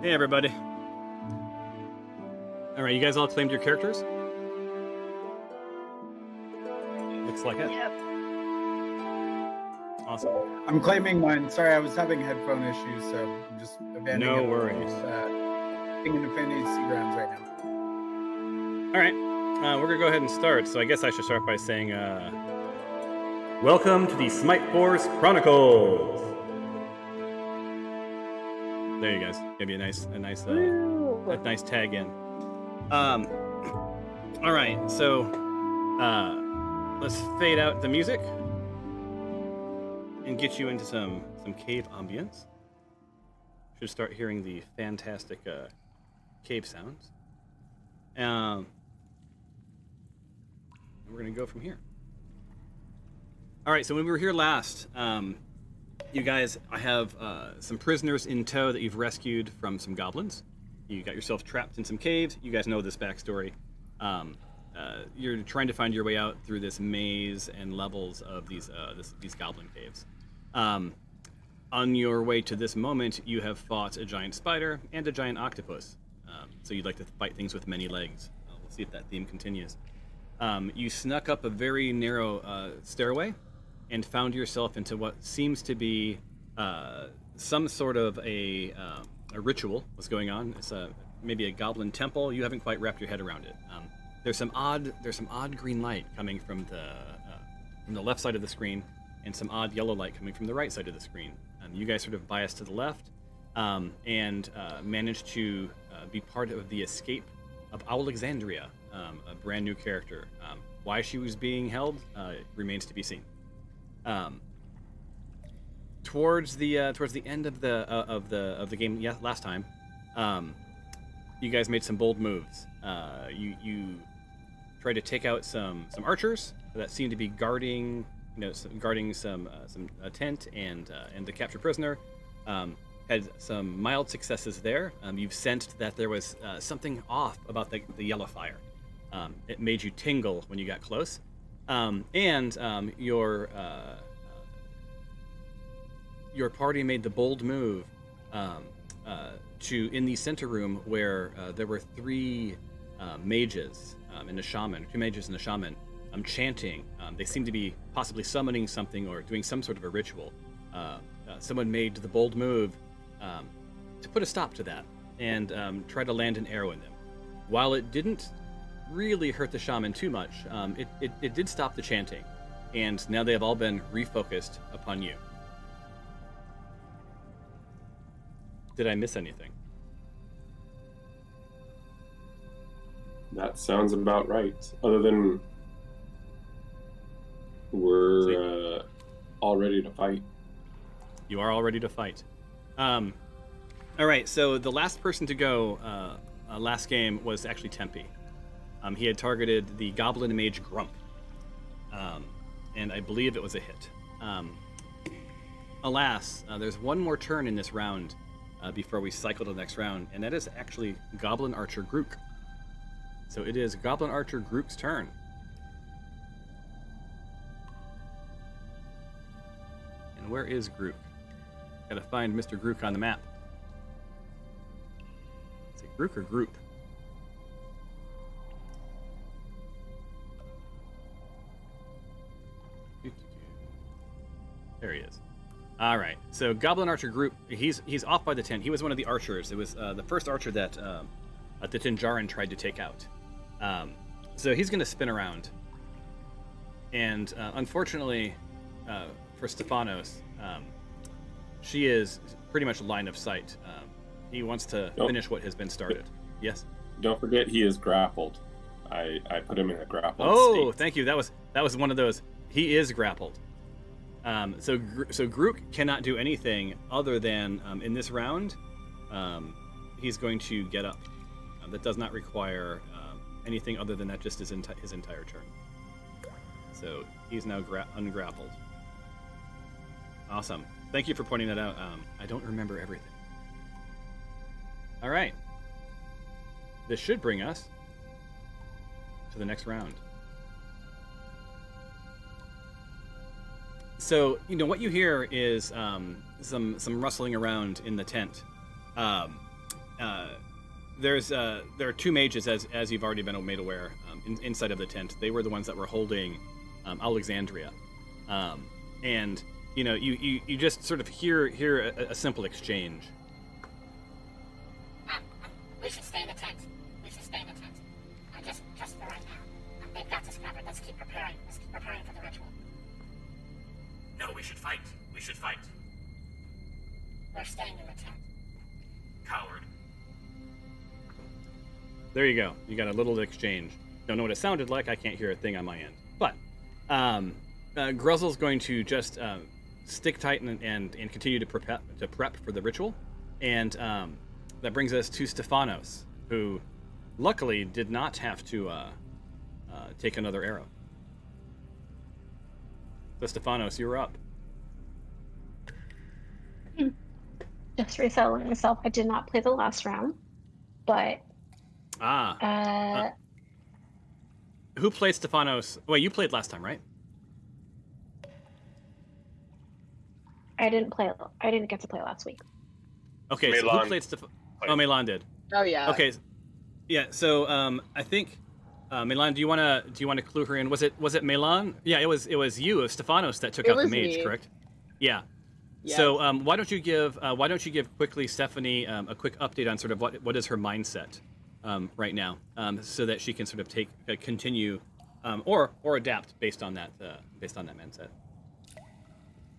Hey everybody. Alright, you guys all claimed your characters? Looks like it. Yep. Awesome. I'm claiming mine. Sorry, I was having headphone issues, so I'm just abandoning No it. worries. Thinking of fantasy grounds right now. Alright, we're gonna go ahead and start, so I guess I should start by saying, welcome to the Smite Force Chronicles! There you guys. Maybe a nice tag in. Alright, so, let's fade out the music and get you into some cave ambience. Should start hearing the fantastic cave sounds. We're gonna go from here. All right, so when we were here last, you guys, I have some prisoners in tow that you've rescued from some goblins. You got yourself trapped in some caves. You guys know this backstory. You're trying to find your way out through this maze and levels of these goblin caves. On your way to this moment, you have fought a giant spider and a giant octopus. So you'd like to fight things with many legs. We'll see if that theme continues. You snuck up a very narrow stairway and found yourself into what seems to be some sort of a ritual was going on. It's maybe a goblin temple. You haven't quite wrapped your head around it. There's some odd green light coming from the left side of the screen, and some odd yellow light coming from the right side of the screen. You guys sort of biased to the left, and managed to be part of the escape of Alexandria, a brand new character. Why she was being held remains to be seen. Towards the end of the game, last time, you guys made some bold moves. You tried to take out some archers that seemed to be guarding some tent and the captured prisoner. Had some mild successes there. You've sensed that there was something off about the yellow fire. It made you tingle when you got close. Your party made the bold move to in the center room where there were three mages and a shaman, two mages and a shaman, chanting. They seem to be possibly summoning something or doing some sort of a ritual. Someone made the bold move to put a stop to that and try to land an arrow in them. While it didn't really hurt the shaman too much, it did stop the chanting, and now they have all been refocused upon you. Did I miss anything? That sounds about right. Other than we're all ready to fight. You are all ready to fight. All right, so the last person to go last game was actually Tempe. He had targeted the Goblin Mage Grump, and I believe it was a hit. Alas, there's one more turn in this round before we cycle to the next round, and that is actually Goblin Archer Grook. So it is Goblin Archer Grook's turn. And where is Grook? Gotta find Mr. Grook on the map. Is it Grook or Group? There he is. All right. So Goblin Archer Group, he's off by the tent. He was one of the archers. It was the first archer that the Tinjarin tried to take out. So he's going to spin around. And unfortunately for Stephanos, she is pretty much line of sight. He wants to finish what has been started. Yes? Don't forget he is grappled. I put him in a grappled Oh, state. thank you. That was one of those. He is grappled. So Grook cannot do anything other than in this round. He's going to get up. That does not require anything other than that. Just his entire turn. So he's now ungrappled. Awesome. Thank you for pointing that out. I don't remember everything. All right. This should bring us to the next round. So, what you hear is some rustling around in the tent. there are two mages, as you've already been made aware, inside of the tent. They were the ones that were holding Alexandria, and you just sort of hear a simple exchange. We should stay in the tent. Just for right now. They've got us covered. Let's keep preparing. For the ritual. No, we should fight. We're staying in the tent. Coward. There you go. You got a little exchange. Don't know what it sounded like. I can't hear a thing on my end. But Gruzzle's going to just stick tight and continue to prep for the ritual. And that brings us to Stephanos, who luckily did not have to take another arrow. So Stephanos, you're up. Just resettling myself. I did not play the last round, but who played Stephanos? Wait, you played last time, right? I didn't get to play last week. Okay, so who played Stephanos? Oh, Milan did. Oh yeah. Okay, yeah. So I think Milan, do you want to clue her in? Was it Milan? Yeah, it was you, Stephanos, that took out the mage, correct? Yeah. Yes. So why don't you give quickly Stephanie a quick update on sort of what is her mindset right now, so that she can sort of continue or adapt based on that mindset.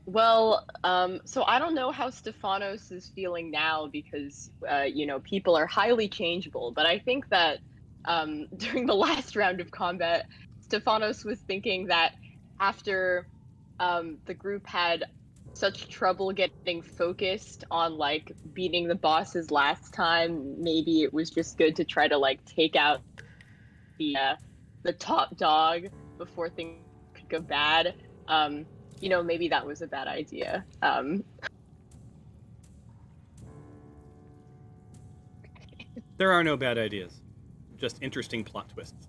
Well, so I don't know how Stephanos is feeling now because people are highly changeable. But I think that during the last round of combat, Stephanos was thinking that after the group had such trouble getting focused on like beating the bosses last time, maybe it was just good to try to like take out the top dog before things could go bad. Maybe that was a bad idea. There are no bad ideas, just interesting plot twists.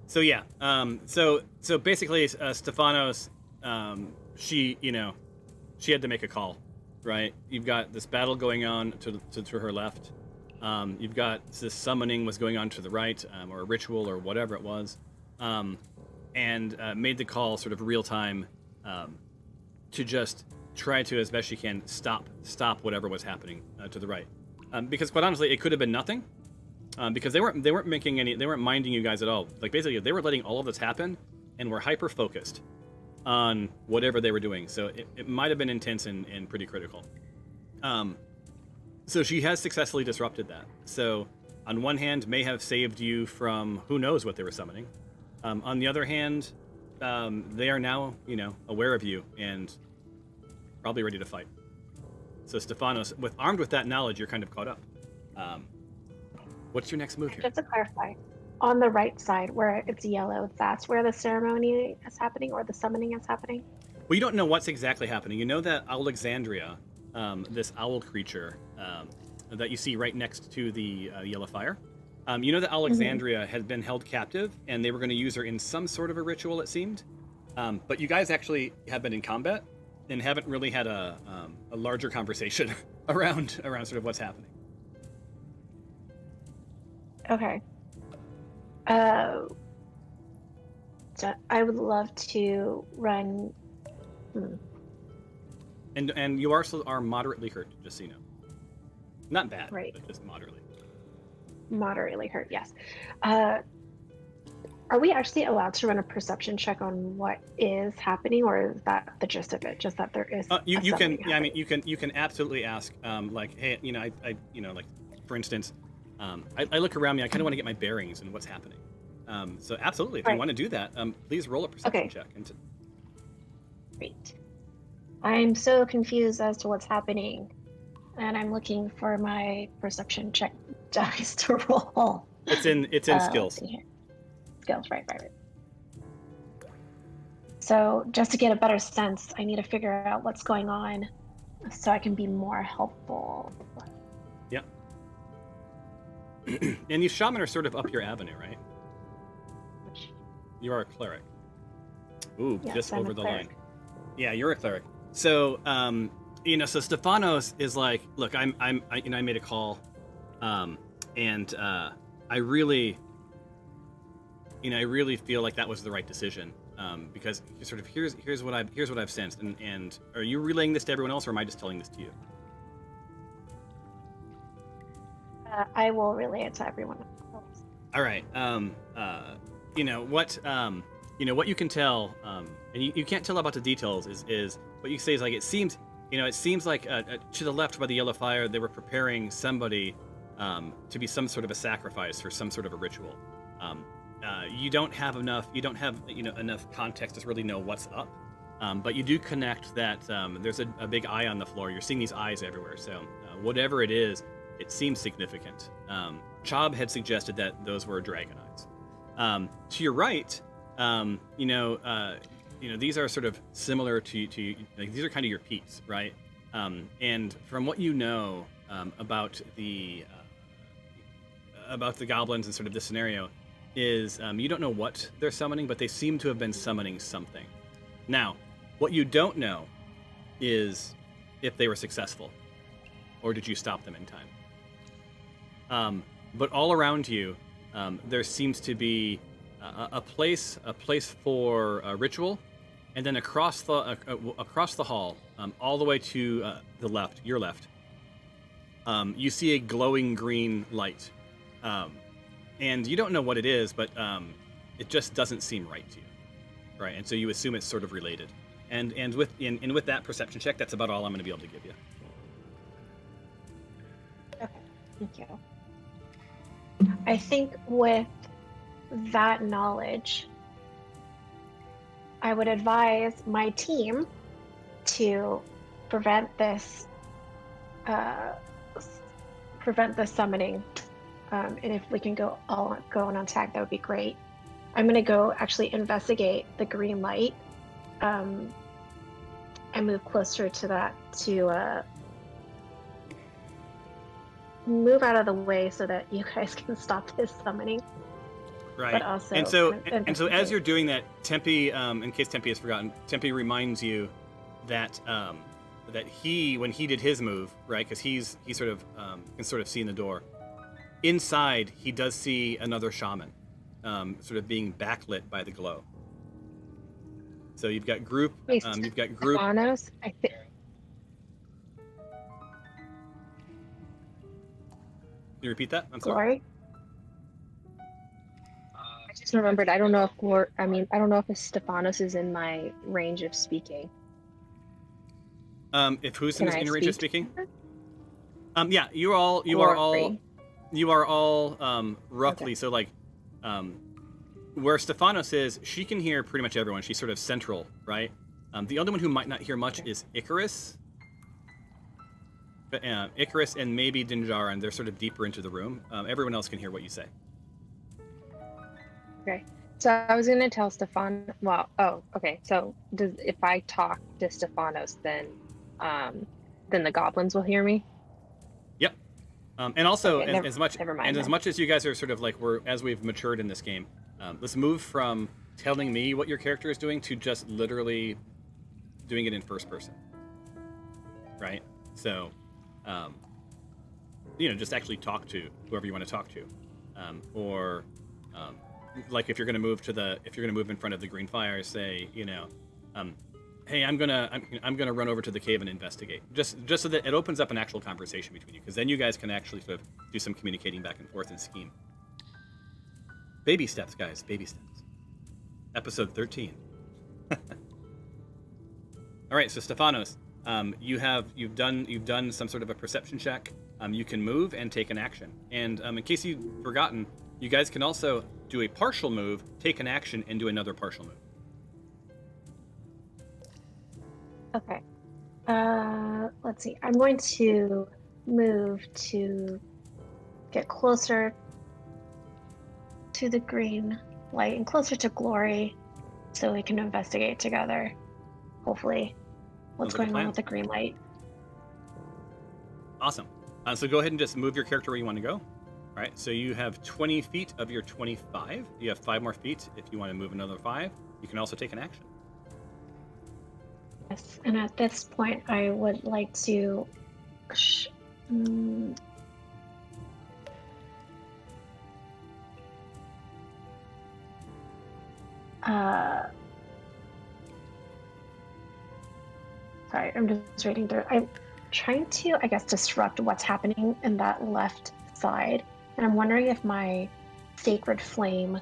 So yeah, so basically, Stephanos, she had to make a call, right? You've got this battle going on to her left. You've got this summoning was going on to the right, or a ritual or whatever it was, and made the call sort of real time to just try to, as best she can, stop whatever was happening to the right. Because quite honestly, it could have been nothing. Because they weren't minding you guys at all. Like basically, they were letting all of this happen, and were hyper focused on whatever they were doing. So it might have been intense and pretty critical. So she has successfully disrupted that. So on one hand, may have saved you from who knows what they were summoning. On the other hand, they are now aware of you and probably ready to fight. So Stephanos, armed with that knowledge, you're kind of caught up. What's your next move here? Just to clarify, on the right side where it's yellow, that's where the ceremony is happening or the summoning is happening? Well, you don't know what's exactly happening. You know that Alexandria, this owl creature that you see right next to the yellow fire, you know that Alexandria had been held captive, and they were going to use her in some sort of a ritual, it seemed. But you guys actually have been in combat and haven't really had a larger conversation around sort of what's happening. Okay. So I would love to run. And you are moderately hurt, just so you know. Not bad, right. But just moderately. Moderately hurt, yes. Are we actually allowed to run a perception check on what is happening, or is that the gist of it? Just that there is. You can, yeah. I mean, you can absolutely ask, like, hey, I like, for instance, I look around me. I kind of want to get my bearings and what's happening. So absolutely, if you want to do that, please roll a perception check. Great. I'm so confused as to what's happening, and I'm looking for my perception check dice to roll. It's in skills. Skills, right. So just to get a better sense, I need to figure out what's going on so I can be more helpful. Yeah. And you shaman are sort of up your avenue, right? You are a cleric. Ooh, yes, just I'm over a the cleric. line. Yeah, you're a cleric. So So Stefanos is like, look, I made a call, and I really feel like that was the right decision, because sort of here's what I've sensed, and are you relaying this to everyone else, or am I just telling this to you? I will relay it to everyone else. All right. What you can tell, and you can't tell about the details, is what you say is like, it seems like to the left by the yellow fire, they were preparing somebody to be some sort of a sacrifice for some sort of a ritual. You don't have enough context to really know what's up, but you do connect that there's a big eye on the floor. You're seeing these eyes everywhere, so whatever it is, it seems significant. Chob had suggested that those were dragon eyes. To your right, these are sort of similar to these are kind of your peeps, right? And from what you know about the goblins and sort of this scenario, is you don't know what they're summoning, but they seem to have been summoning something. Now, what you don't know is if they were successful, or did you stop them in time? But all around you, there seems to be a place for a ritual, and then across the hall, all the way to the left, your left, you see a glowing green light, and you don't know what it is, but it just doesn't seem right to you, right? And so you assume it's sort of related. And with that perception check, that's about all I'm going to be able to give you. Okay, thank you. I think with that knowledge, I would advise my team to prevent this summoning, and if we can go on attack, that would be great. I'm gonna go actually investigate the green light, and move closer to that to move out of the way so that you guys can stop this summoning. Right. But also, and so as you're doing that, Tempe, in case Tempe has forgotten, Tempe reminds you that that when he did his move, right? Because he sort of can sort of see in the door. Inside, he does see another shaman, sort of being backlit by the glow. So you've got group. You've got group. Stefanos, I think. Can you repeat that? I'm sorry. Glory. I just remembered. I don't know if Stefanos is in my range of speaking. If who's in your range of speaking? Yeah, you are all roughly. Okay. So like, where Stefanos is, she can hear pretty much everyone. She's sort of central, right? The only one who might not hear much is Icarus. But Icarus and maybe Dinjar, and they're sort of deeper into the room. Everyone else can hear what you say. Okay. So I was gonna tell Stefan. Well, okay. So if I talk to Stefanos, then the goblins will hear me. Yep. And also, Okay, as much as you guys are sort of like as we've matured in this game, let's move from telling me what your character is doing to just literally doing it in first person. Right. So, just actually talk to whoever you want to talk to, or like if you're going to move in front of the green fire, say, hey, I'm gonna run over to the cave and investigate, just so that it opens up an actual conversation between you, because then you guys can actually sort of do some communicating back and forth and scheme. Baby steps, guys, baby steps. Episode 13. All right, so Stefanos, you've done some sort of a perception check. You can move and take an action, and in case you've forgotten, you guys can also do a partial move, take an action, and do another partial move. Okay. Let's see. I'm going to move to get closer to the green light and closer to Glory, so we can investigate together. Hopefully, what's going on with the green light. Awesome. So go ahead and just move your character where you want to go. All right. So you have 20 feet of your 25. You have 5 more feet. If you want to move another 5, you can also take an action. and at this point, I would like to. Sorry, I'm just reading through. I'm trying to, I guess, disrupt what's happening in that left side, and I'm wondering if my sacred flame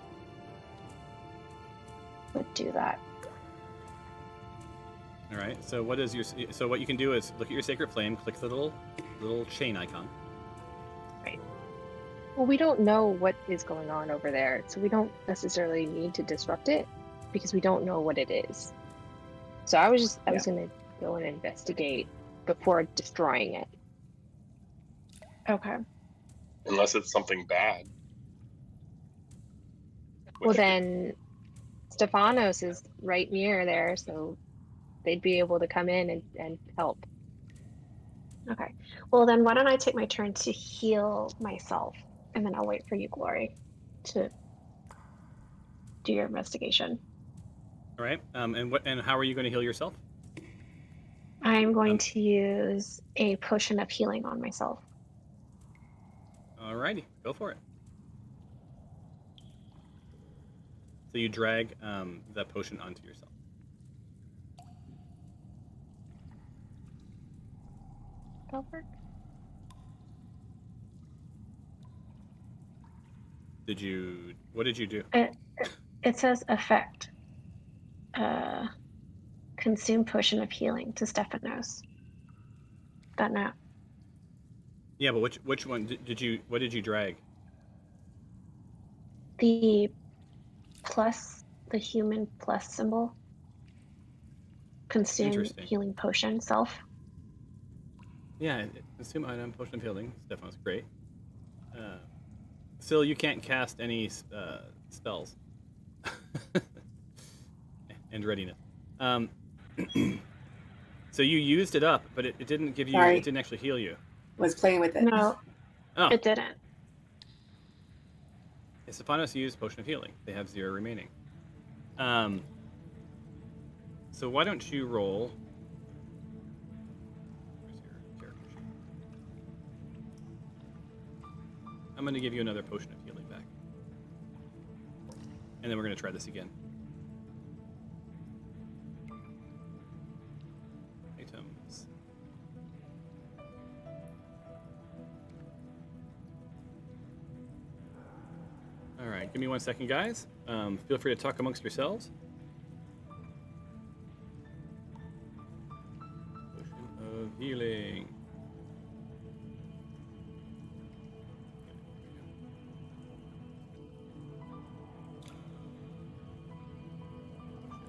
would do that. All right. So what is your? So what you can do is look at your sacred flame, click the little chain icon. Right. Well, we don't know what is going on over there, so we don't necessarily need to disrupt it because we don't know what it is. So I was going to go and investigate before destroying it. Okay. Unless it's something bad. Well, then Stephanos is right near there, so they'd be able to come in and help. Okay. Well, then why don't I take my turn to heal myself, and then I'll wait for you, Glory, to do your investigation. All right. And how are you going to heal yourself? I'm going to use a potion of healing on myself. All righty, go for it. So you drag that potion onto yourself. That'll work. What did you do? It says effect. Consume potion of healing to Stephanos. That now. Yeah, but which one did you? What did you drag? The human plus symbol. Consume healing potion self. Yeah, consume item potion of healing. Stephanos, great. Still, you can't cast any spells. And readiness. So you used it up, but it didn't give you. Sorry. It didn't actually heal you. Was playing with it. No, Oh. it didn't. Stephanos used potion of healing. They have 0 remaining. So why don't you roll? Where's your character sheet? I'm going to give you another potion of healing back, and then we're going to try this again. Items. All right, give me 1 second, guys. Feel free to talk amongst yourselves. Potion of healing.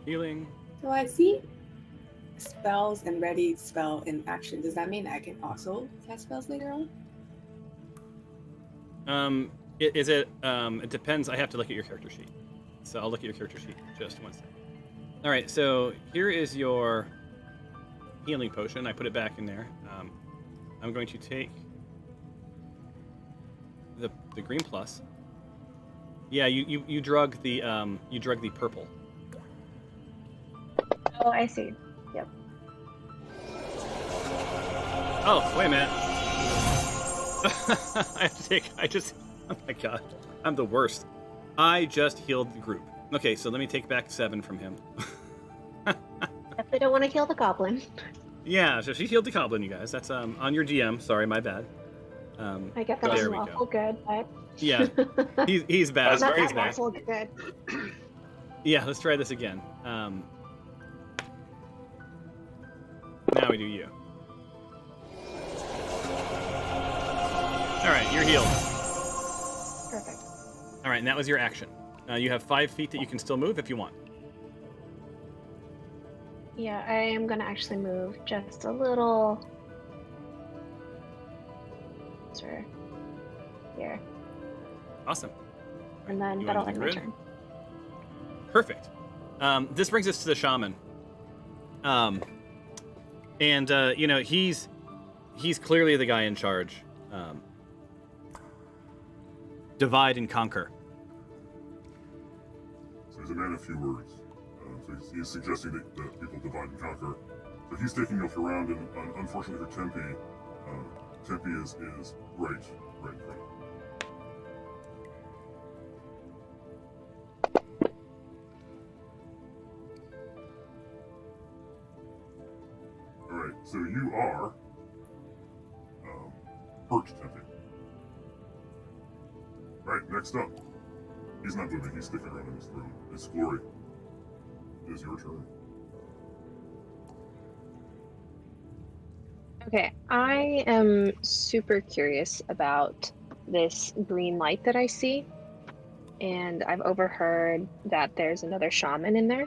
Healing. So I see spells and ready spell in action. Does that mean I can also cast spells later on? It depends. I have to look at your character sheet. So I'll look at your character sheet just 1 second. All right, so here is your healing potion. I put it back in there. I'm going to take the green plus. Yeah, you drug the purple. Oh, I see. Yep. Oh, wait a minute. Oh my god, I'm the worst. I just healed the group. Okay, so let me take back 7 from him. Definitely don't want to heal the goblin. Yeah, so she healed the goblin, you guys. That's on your DM. Sorry, my bad. I get that there as we lawful good, but Yeah, he's bad. not He's that bad. lawful good. Yeah, let's try this again. Now we do you. All right, you're healed. Perfect. All right, and that was your action. You have 5 feet that you can still move if you want. Yeah, I am gonna actually move just a little. Sure. Here, Awesome. and then You that'll wanna end do my grid? turn. Perfect. This brings us to the shaman. He's clearly the guy in charge. Divide and conquer. So he's a man of few words. So he's suggesting that people divide and conquer. But he's taking us around, and unfortunately for Tempe, Tempe is right in front of him. Alright, so you are hurt, Tempe. Alright, next up. He's not moving, he's sticking around in his throne. It's Glory. It is your turn. Okay, I am super curious about this green light that I see, and I've overheard that there's another shaman in there.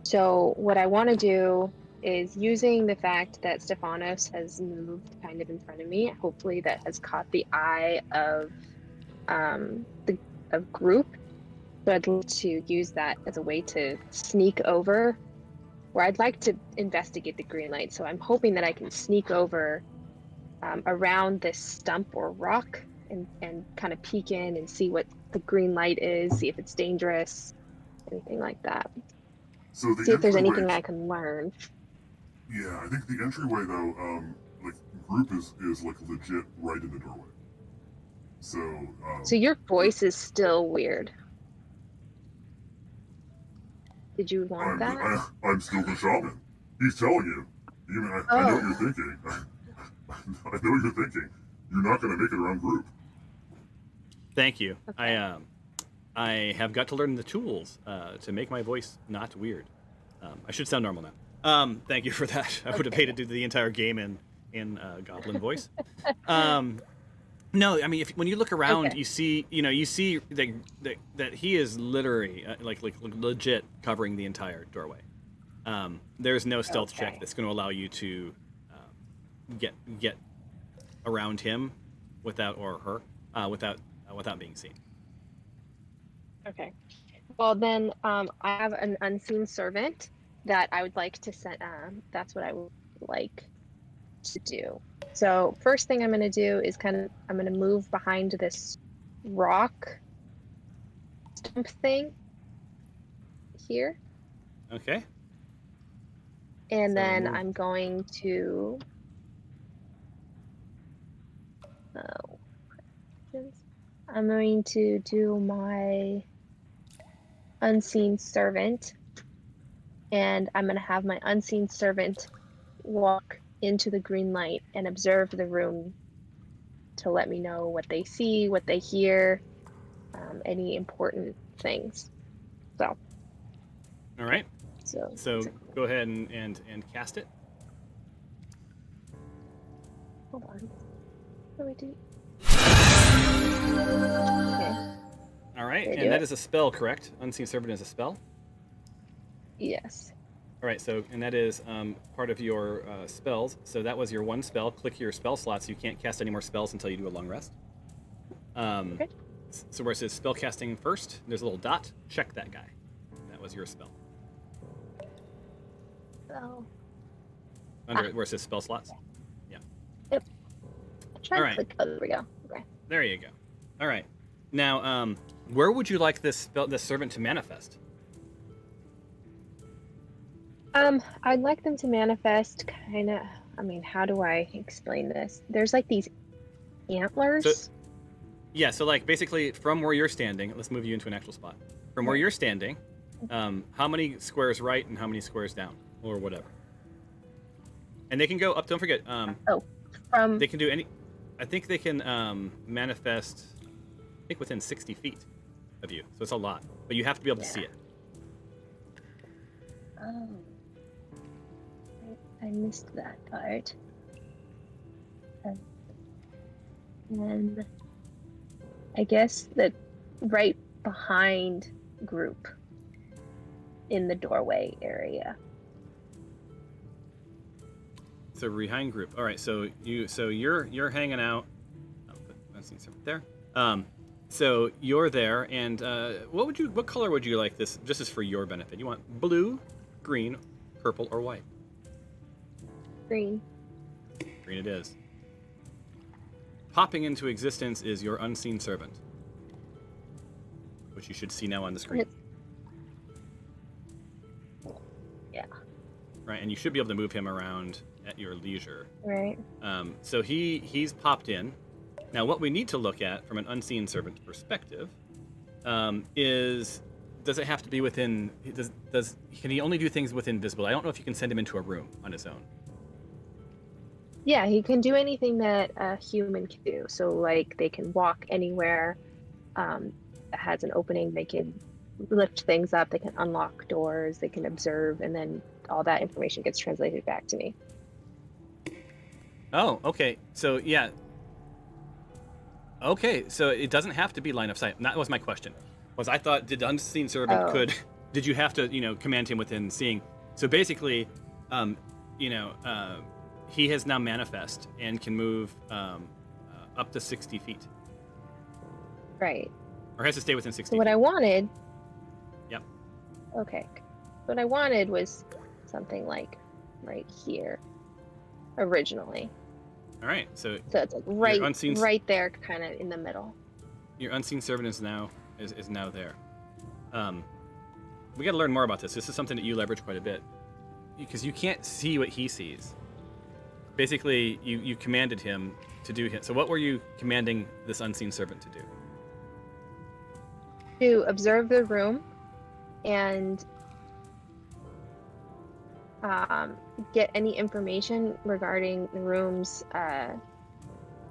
So what I want to do is, using the fact that Stephanos has moved kind of in front of me, hopefully that has caught the eye of the group. So I'd like to use that as a way to sneak over, where I'd like to investigate the green light. So I'm hoping that I can sneak over around this stump or rock and kind of peek in and see what the green light is, see if it's dangerous, anything like that. So the See if there's entryway- anything I can learn. Yeah, I think the entryway though, like group is like legit right in the doorway. So So your voice is still weird. Did you want that? I'm still the shaman. He's telling you. I know what you're thinking. I know what you're thinking. You're not going to make it around group. Thank you. Okay. I have got to learn the tools to make my voice not weird. I should sound normal now. Thank you for that. I would have paid to do the entire game in Goblin voice. No, I mean, when you look around, Okay. you see that he is literally like legit covering the entire doorway. There's no stealth check that's going to allow you to get around him without being seen. Okay. Well, then I have an unseen servant that I would like to send. That's what I would like to do. So first thing I'm going to do is I'm going to move behind this rock stump thing here. Okay. And So then move. I'm going to do my unseen servant, and I'm going to have my unseen servant walk into the green light and observe the room to let me know what they see, what they hear, any important things. So. All right. So go ahead and cast it. hold on. What do we do? Okay. All right, Did I and do that it? is a spell, correct? Unseen Servant is a spell. Yes. All right, and that is part of your spells. So that was your one spell. Click your spell slots. You can't cast any more spells until you do a long rest. Okay. So where it says spell casting first, there's a little dot. Check that guy. That was your spell. So. Under where it says spell slots. Yeah. Yep. Try All to right. click. Oh, there we go. Okay. There you go. All right. Now, where would you like this servant to manifest? I'd like them to manifest kind of. I mean, how do I explain this? There's like these antlers. Yeah, so like basically from where you're standing, let's move you into an actual spot. From where you're standing, how many squares right and how many squares down, or whatever. And they can go up. Don't forget. From. They can do any. I think they can manifest. I think within 60 feet of you, so it's a lot. But you have to be able to see it. Oh. I missed that part. And I guess that right behind group in the doorway area. So behind group. All right. So you're hanging out. That's there. So you're there, and what color would you like this? Just as for your benefit, you want blue, green, purple, or white? Green. Green it is. Popping into existence is your unseen servant, which you should see now on the screen. Yeah. Right, and you should be able to move him around at your leisure. Right. So he's popped in. Now, what we need to look at from an unseen servant perspective is, does it have to be within? Can he only do things within visible? I don't know if you can send him into a room on his own. Yeah, he can do anything that a human can do. So, like, they can walk anywhere that has an opening. They can lift things up. They can unlock doors. They can observe, and then all that information gets translated back to me. Oh, okay. So yeah. Okay, so it doesn't have to be line of sight. That was my question. I thought, did unseen servant did you have to command him within seeing? So basically, he has now manifest and can move up to 60 feet. Right. Or has to stay within 60 So what feet. I wanted... Yep. Okay. What I wanted was something like right here, originally. All right, so it's like right there, kind of in the middle. Your unseen servant is now there. We got to learn more about this. This is something that you leverage quite a bit, because you can't see what he sees. Basically, you commanded him to do it. So what were you commanding this unseen servant to do? To observe the room and get any information regarding the room's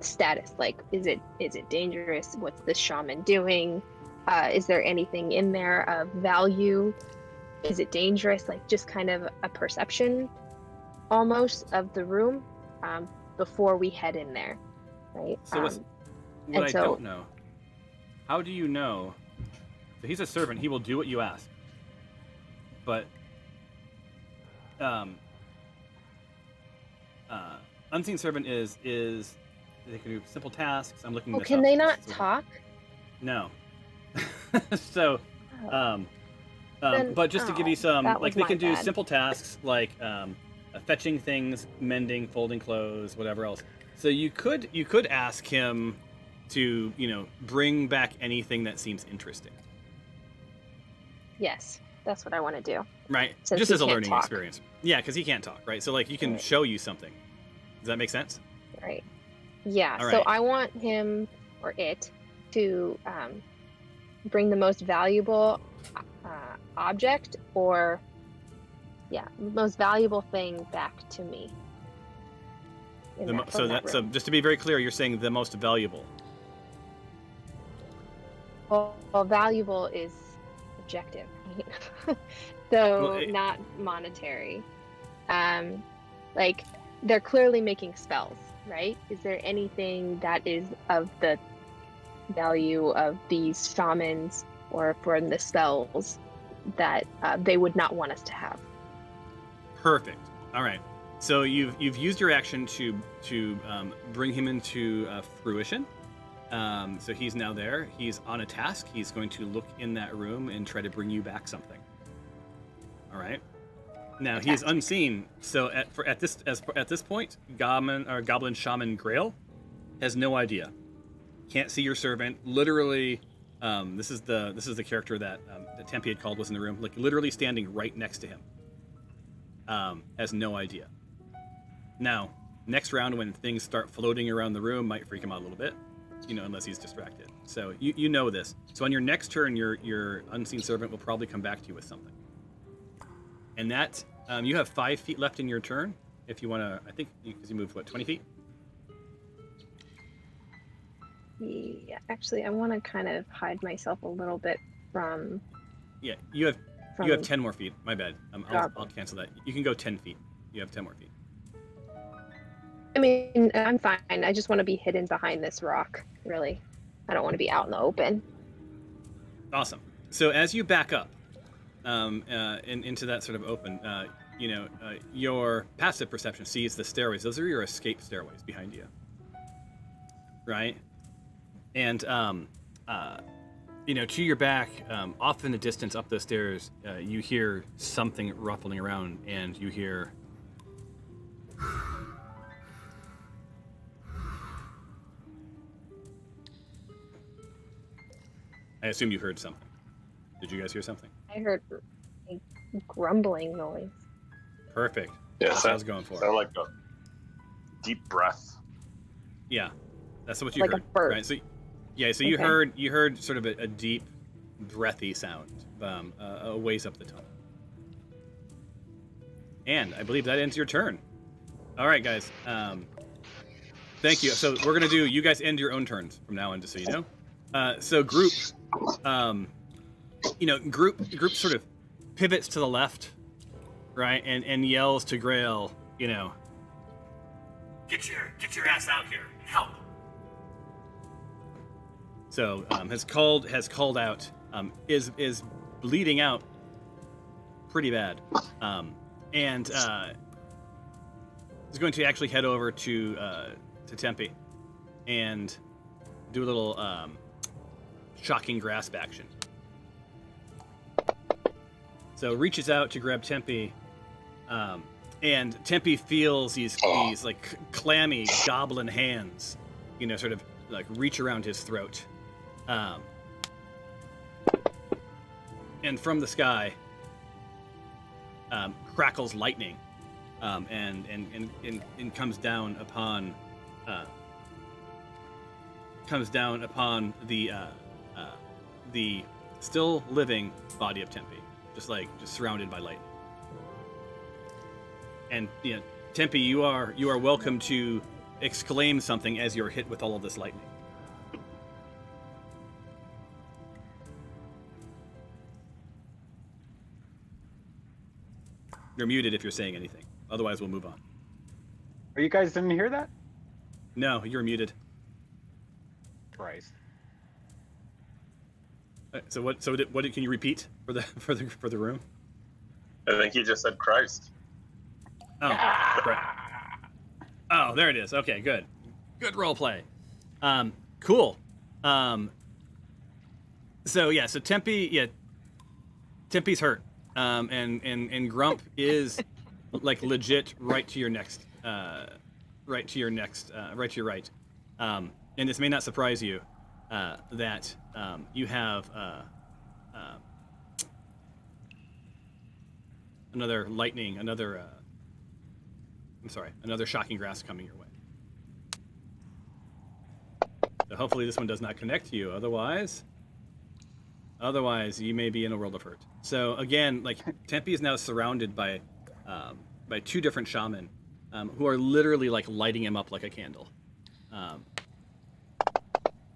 status. Like, is it dangerous? What's the shaman doing? Is there anything in there of value? Is it dangerous? Like, just kind of a perception almost of the room before we head in there, right? So what I don't know, how do you know? So he's a servant. He will do what you ask. But unseen servant is they can do simple tasks. I'm looking. Can they not talk? No. So, but just to give you some, like, they can do simple tasks like fetching things, mending, folding clothes, whatever else. So you could ask him to bring back anything that seems interesting. Yes, that's what I want to do. Right, Since just he as a can't learning talk. experience. Yeah, because he can't talk, right? So, like, you can show you something. Does that make sense? Right. Yeah. All So right. I want him or it to bring the most valuable object, or most valuable thing back to me. So just to be very clear, you're saying the most valuable. Well, valuable is objective, right? So not monetary. Like, they're clearly making spells, right? Is there anything that is of the value of these shamans or for the spells that they would not want us to have? Perfect. All right. So you've used your action to bring him into fruition. So he's now there. He's on a task. He's going to look in that room and try to bring you back something. All right. Now he is unseen. So at this point, Goblin Shaman Grail has no idea. Can't see your servant. Literally, this is the character that Tempe had called was in the room. Like, literally standing right next to him. Has no idea. Now, next round, when things start floating around the room, might freak him out a little bit, unless he's distracted. So you know this. So on your next turn, your unseen servant will probably come back to you with something. And that you have 5 feet left in your turn. If you want to, I think because you moved 20 feet. Yeah, actually, I want to kind of hide myself a little bit from. Yeah, you have 10 more feet. My bad. I'll cancel that. You can go 10 feet. You have 10 more feet. I mean, I'm fine. I just want to be hidden behind this rock, really. I don't want to be out in the open. Awesome. So as you back up into that sort of open, your passive perception sees the stairways. Those are your escape stairways behind you. Right? And, to your back, off in the distance up those stairs, you hear something ruffling around, and you hear... I assume you heard something. Did you guys hear something? I heard a grumbling noise. Perfect. Yeah, That's what I was going for. Sound like a deep breath. Yeah, that's what you Like a heard. burp. Right. So, yeah. So you Okay. heard sort of a deep, breathy sound a ways up the tunnel. And I believe that ends your turn. All right, guys. Thank you. So we're gonna do. You guys end your own turns from now on, just so you know. So group, group sort of pivots to the left, right, and yells to Grail, Get your ass out here and help. So has called out, is bleeding out pretty bad, and is going to actually head over to Tempe and do a little shocking grasp action. So reaches out to grab Tempe, and Tempe feels these like clammy goblin hands, sort of like reach around his throat, and from the sky crackles lightning, and comes down upon the still living body of Tempe, just surrounded by lightning. And Tempe, you are welcome to exclaim something as you're hit with all of this lightning. You're muted if you're saying anything. Otherwise, we'll move on. Are you guys didn't hear that? No, you're muted. Christ. So what can you repeat for the room? I think he just said Christ. Oh, right. Oh, there it is. Okay, good role play. Cool. So Tempe's hurt. And Grump is like legit right to your right. And this may not surprise you that you have another shocking grasp coming your way. So hopefully this one does not connect to you. Otherwise, you may be in a world of hurt. So again, like Tempe is now surrounded by two different shaman who are literally like lighting him up like a candle.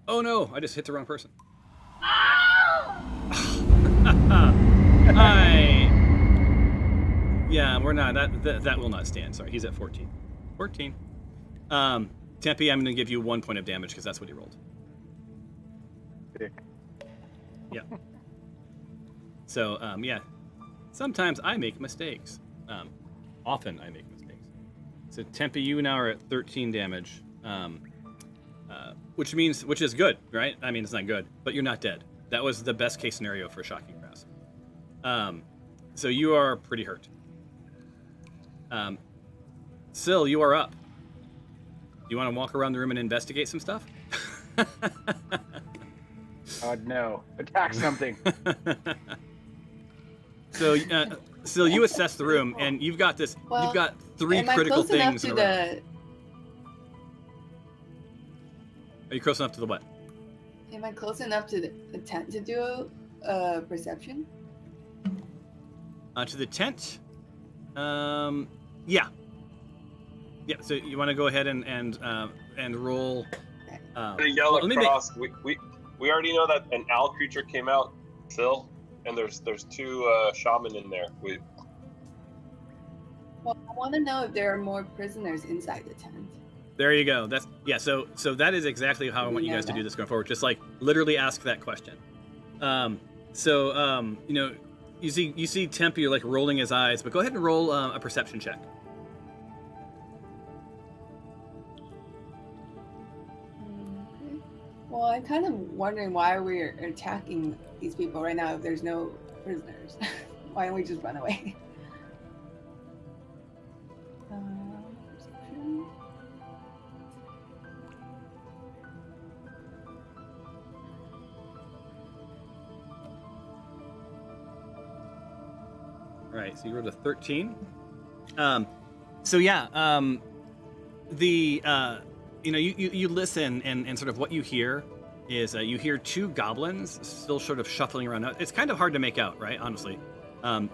Oh no! I just hit the wrong person. Yeah, we're not. That will not stand. Sorry, he's at 14. 14. Tempe, I'm going to give you 1 point of damage because that's what he rolled. Dick. Yeah. So, sometimes I make mistakes. Often I make mistakes. So, Tempe, you now are at 13 damage, which is good, right? I mean, it's not good, but you're not dead. That was the best case scenario for Shocking Grasp. So you are pretty hurt. Syl, you are up. Do you want to walk around the room and investigate some stuff? No. Attack something. So, Syl, you assess the room, and you've got this. Well, you've got 3 am I critical close enough things to in a row. Are you close enough to the what? Am I close enough to the tent to do a perception? To the tent? Yeah. Yeah, so you want to go ahead and roll... They yell across. We already know that an owl creature came out, Phil, and there's 2 shaman in there. Well, I want to know if there are more prisoners inside the tent. There you go. So that is exactly how I want you guys to do this going forward. Just like literally ask that question. You see Tempe like rolling his eyes, but go ahead and roll a perception check. Okay. Well, I'm kind of wondering why we're attacking these people right now if there's no prisoners. Why don't we just run away? Perception. All right, so you rolled a 13. So yeah, you listen and sort of what you hear is you hear two goblins still sort of shuffling around. Now, it's kind of hard to make out, right? Honestly,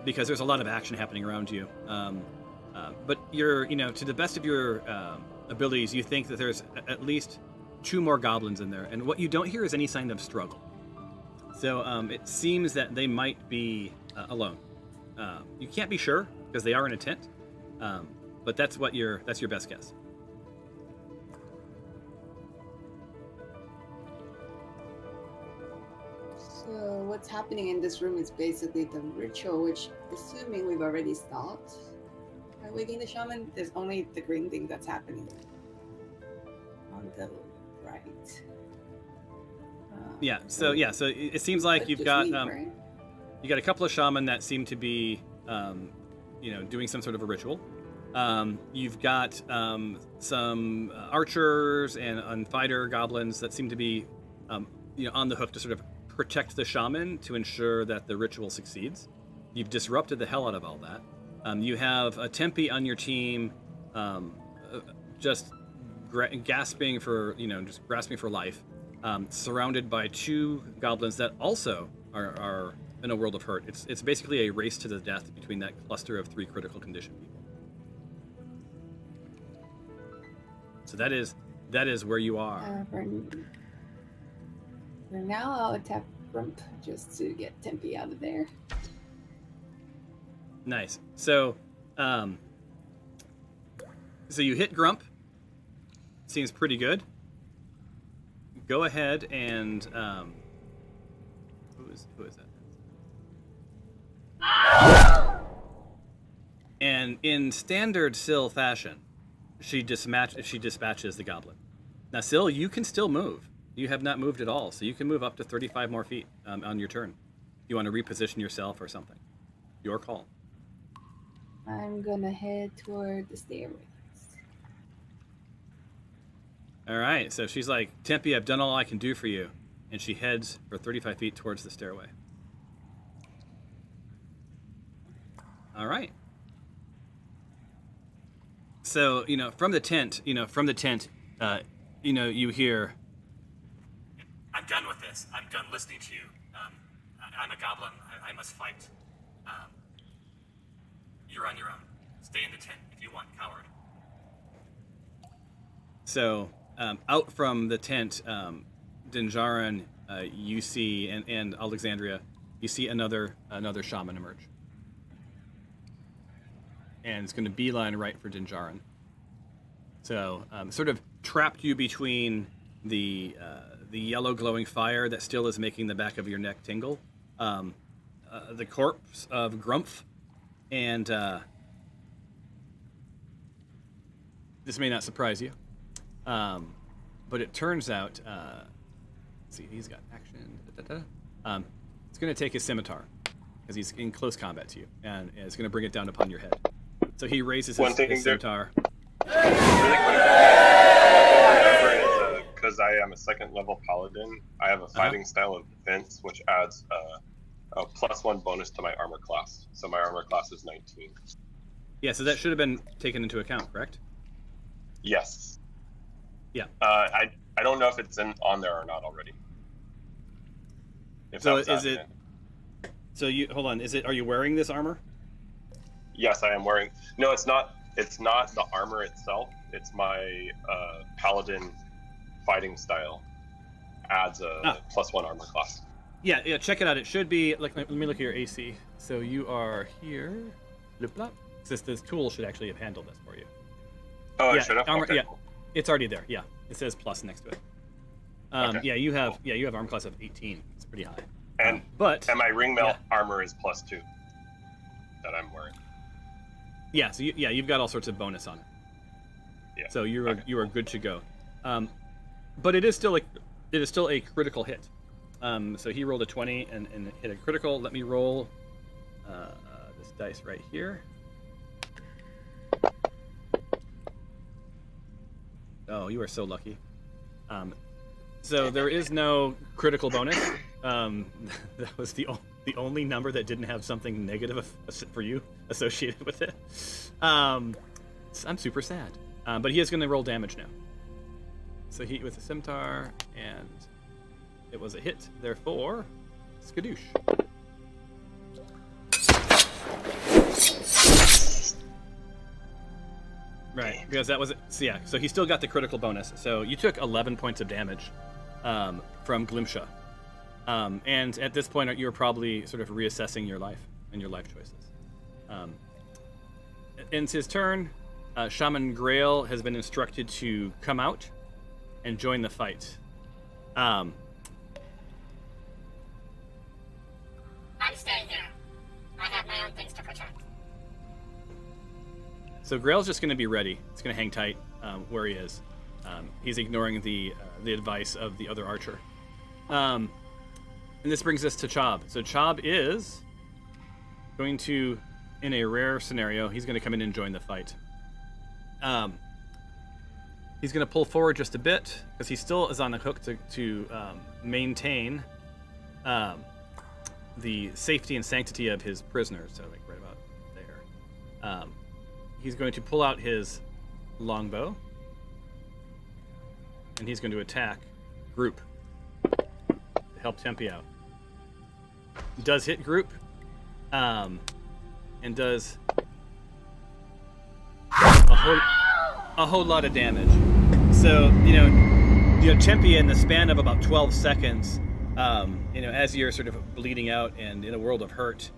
because there's a lot of action happening around you. But you're, to the best of your abilities, you think that there's at least two more goblins in there, and what you don't hear is any sign of struggle. So it seems that they might be alone. You can't be sure because they are in a tent, but that's your best guess. So what's happening in this room is basically the ritual, which, assuming we've already stopped waking the shaman, there's only the green thing that's happening on the right. So it seems like you've got right? you got a couple of shaman that seem to be doing some sort of a ritual. You've got some archers and fighter goblins that seem to be on the hook to sort of protect the shaman to ensure that the ritual succeeds. You've disrupted the hell out of all that. You have a Tempe on your team, just gasping for, just grasping for life, surrounded by two goblins that also are in a world of hurt. It's basically a race to the death between that cluster of 3 critical condition people. So that is where you are. For now, I'll attack Grump just to get Tempe out of there. Nice. So, you hit Grump. Seems pretty good. Go ahead and who is that? And in standard Syl fashion, she dispatches the goblin. Now, Syl, you can still move. You have not moved at all, so you can move up to 35 more feet on your turn. You want to reposition yourself or something. Your call. I'm gonna head toward the stairways. All right, so she's like, Tempe, I've done all I can do for you. And she heads for 35 feet towards the stairway. All right. So, from the tent, you hear, I'm done with this. I'm done listening to you. I'm a goblin. I must fight. You're on your own. Stay in the tent if you want, coward. So, out from the tent, Dinjarin, you see, and Alexandria, you see another shaman emerge. And it's going to beeline right for Dinjarin. So, sort of trapped you between the yellow glowing fire that still is making the back of your neck tingle, the corpse of Grumpf, and this may not surprise you, but it turns out, let's see, he's got action. It's going to take his scimitar because he's in close combat to you, and it's going to bring it down upon your head. So he raises his scimitar. Really quick, because I am a 2nd level paladin, I have a fighting style of defense, which adds a +1 bonus to my armor class. So my armor class is 19. Yeah, so that should have been taken into account, correct? Yes. Yeah. I don't know if it's on there or not already. So is it? So you hold on. Are you wearing this armor? Yes, I am wearing. No, it's not. It's not the armor itself. It's my paladin fighting style. Adds a +1 armor class. Yeah. Check it out. It should be like. Let me look at your AC. So you are here. This tool should actually have handled this for you. Oh, it should have. Armor, okay, yeah, cool. It's already there. Yeah, it says plus next to it. Okay, yeah, you have. Cool. Yeah, you have armor class of 18. It's pretty high. And my ringmail armor is +2 that I'm wearing. Yeah, so you've got all sorts of bonus on it. Yeah. So you are good to go. But it is still a critical hit. So he rolled a 20 and hit a critical. Let me roll this dice right here. Oh, you are so lucky. So there is no critical bonus. That was the the only number that didn't have something negative for you associated with it. I'm super sad. But he is going to roll damage now. So he with a scimitar, and it was a hit. Therefore, skadoosh. Right, because that was it. So yeah, so he still got the critical bonus. So you took 11 points of damage from Glimsha. And at this point, you're probably sort of reassessing your life and your life choices. Ends his turn. Shaman Grail has been instructed to come out and join the fight. I'm staying here. I have my own things to protect. So Grail's just going to be ready. He's going to hang tight where he is. He's ignoring the advice of the other archer. And this brings us to Chob. So Chob is going to, in a rare scenario, he's going to come in and join the fight. He's going to pull forward just a bit because he still is on the hook to maintain the safety and sanctity of his prisoners. So like right about there. He's going to pull out his longbow, and he's going to attack Group to help Tempe out. He does hit Group, and does a whole lot of damage. So Tempe, in the span of about 12 seconds, as you're sort of bleeding out and in a world of hurt,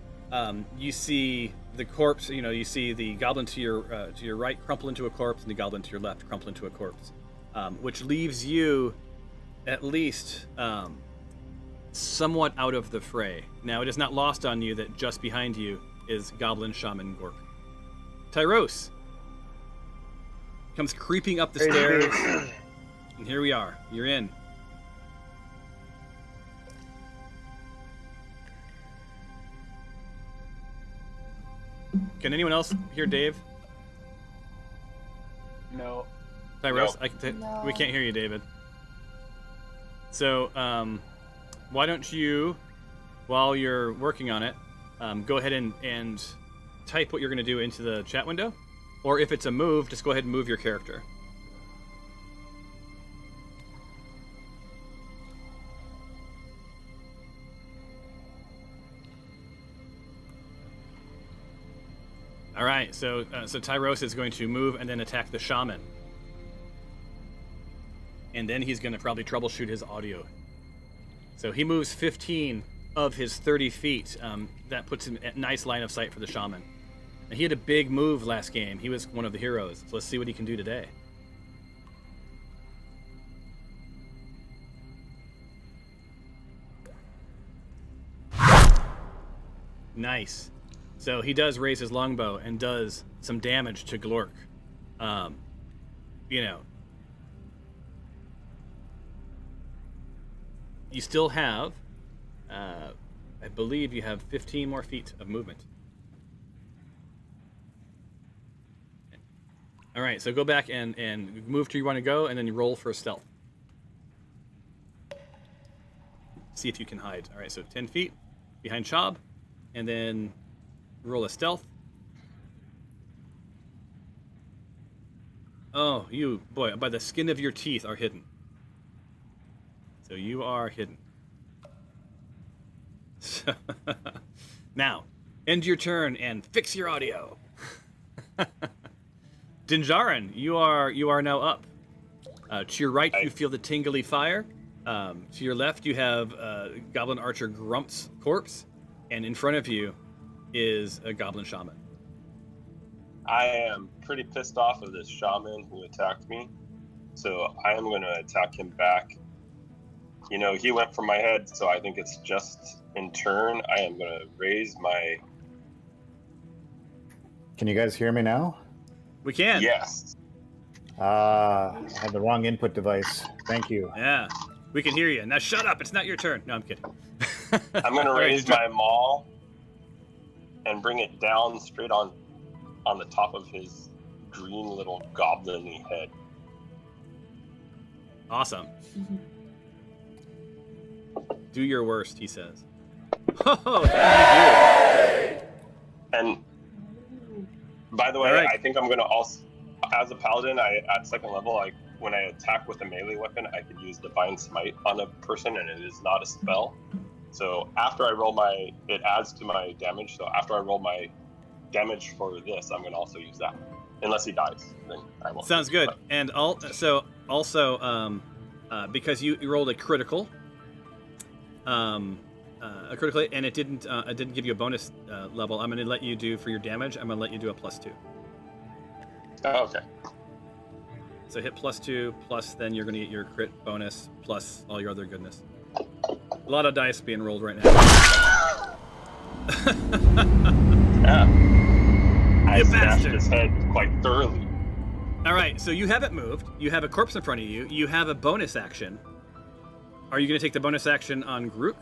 you see the corpse. You see the goblin to your right crumple into a corpse, and the goblin to your left crumple into a corpse, which leaves you at least somewhat out of the fray. Now, it is not lost on you that just behind you is Goblin Shaman Gork. Tyros comes creeping up the stairs, and here we are. You're in. Can anyone else hear Dave? No. Tyros, No. we can't hear you, David. So, why don't you, while you're working on it, go ahead and type what you're going to do into the chat window. Or if it's a move, just go ahead and move your character. All right, so Tyros is going to move and then attack the shaman. And then he's going to probably troubleshoot his audio. So he moves 15 of his 30 feet. That puts him at nice line of sight for the shaman. And he had a big move last game. He was one of the heroes. So let's see what he can do today. Nice. So he does raise his longbow and does some damage to Glork. You still have, I believe you have 15 more feet of movement. All right, so go back and move to where you want to go, and then you roll for stealth. See if you can hide. All right, so 10 feet behind Chob, and then roll a stealth. Oh, you, boy, by the skin of your teeth are hidden. So you are hidden. So now, end your turn and fix your audio. Dinjarin, you are now up. To your right, you feel the tingly fire. To your left, you have Goblin Archer Grump's corpse, and in front of you is a Goblin Shaman. I am pretty pissed off of this shaman who attacked me, so I am going to attack him back. He went for my head, so I think it's just in turn. I am going to raise my... Can you guys hear me now? We can. Yes. I had the wrong input device. Thank you. Yeah, we can hear you. Now shut up. It's not your turn. No, I'm kidding. I'm going to raise my maul and bring it down straight on the top of his green little goblin-y head. Awesome. Do your worst, he says. Oh, you And by the way, All right. I think I'm gonna also, as a paladin, at second level, when I attack with a melee weapon, I could use Divine Smite on a person, and it is not a spell. So after I roll it adds to my damage. So after I roll my damage for this, I'm gonna also use that. Unless he dies, then I won't. Sounds good. And also, because you rolled a critical, and it didn't give you a bonus level, I'm going to let you do for your damage. I'm going to let you do a +2. Oh, okay. So hit +2 plus, then you're going to get your crit bonus plus all your other goodness. A lot of dice being rolled right now. Yeah. I You smashed bastard. his head quite thoroughly. All right, so you haven't moved. You have a corpse in front of you. You have a bonus action. Are you going to take the bonus action on Grook?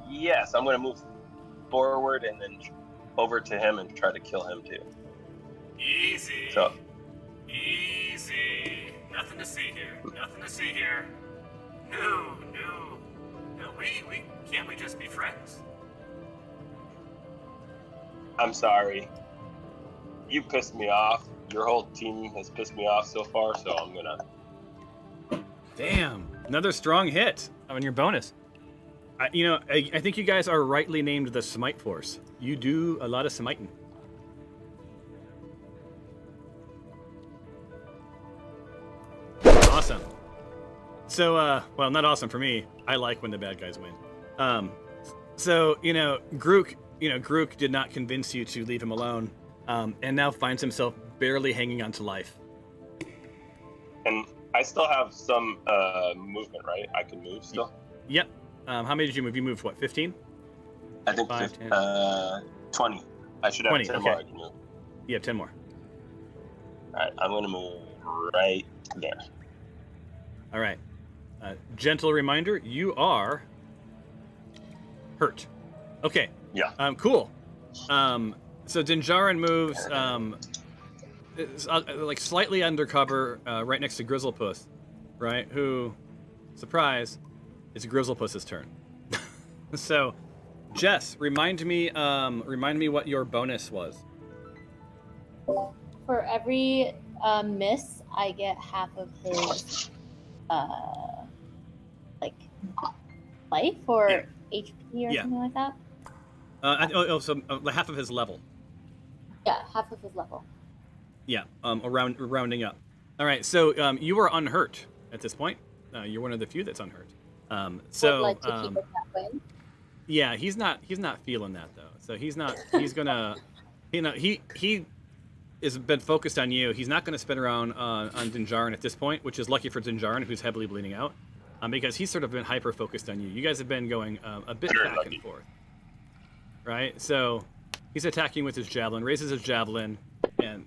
Yes, I'm going to move forward and then over to him and try to kill him too. Easy. So, Easy. Nothing to see here. Nothing to see here. No. We can't we just be friends? I'm sorry. You pissed me off. Your whole team has pissed me off so far, so I'm gonna. Damn, another strong hit on your bonus. I think you guys are rightly named the Smite Force. You do a lot of smiting. Awesome. So, well, not awesome for me. I like when the bad guys win. So, Grook did not convince you to leave him alone, and now finds himself barely hanging on to life. And I still have some movement, right? I can move still. Yep. How many did you move? You moved what? 15? I think 5, 10. 20. I should have 20, 10 okay. more I can move. You have 10 more. Alright, I'm gonna move right there. All right. Gentle reminder: you are hurt. Okay. Yeah. Cool. So Dinjarin moves like slightly undercover, right next to Grizzlepuss, right? Who, surprise, it's Grizzlepuss's turn. So, Jess, remind me what your bonus was. For every miss, I get half of his life or HP or something like that. So half of his level. Yeah, half of his level. Yeah, rounding up. All right, so you are unhurt at this point. You're one of the few that's unhurt. So I'd like to keep it that way. Yeah, he's not feeling that though. So he's gonna, he has been focused on you. He's not gonna spin around on Dinjarin at this point, which is lucky for Dinjarin, who's heavily bleeding out, because he's sort of been hyper focused on you. You guys have been going a bit back and forth, right? So he's attacking with his javelin, raises his javelin, and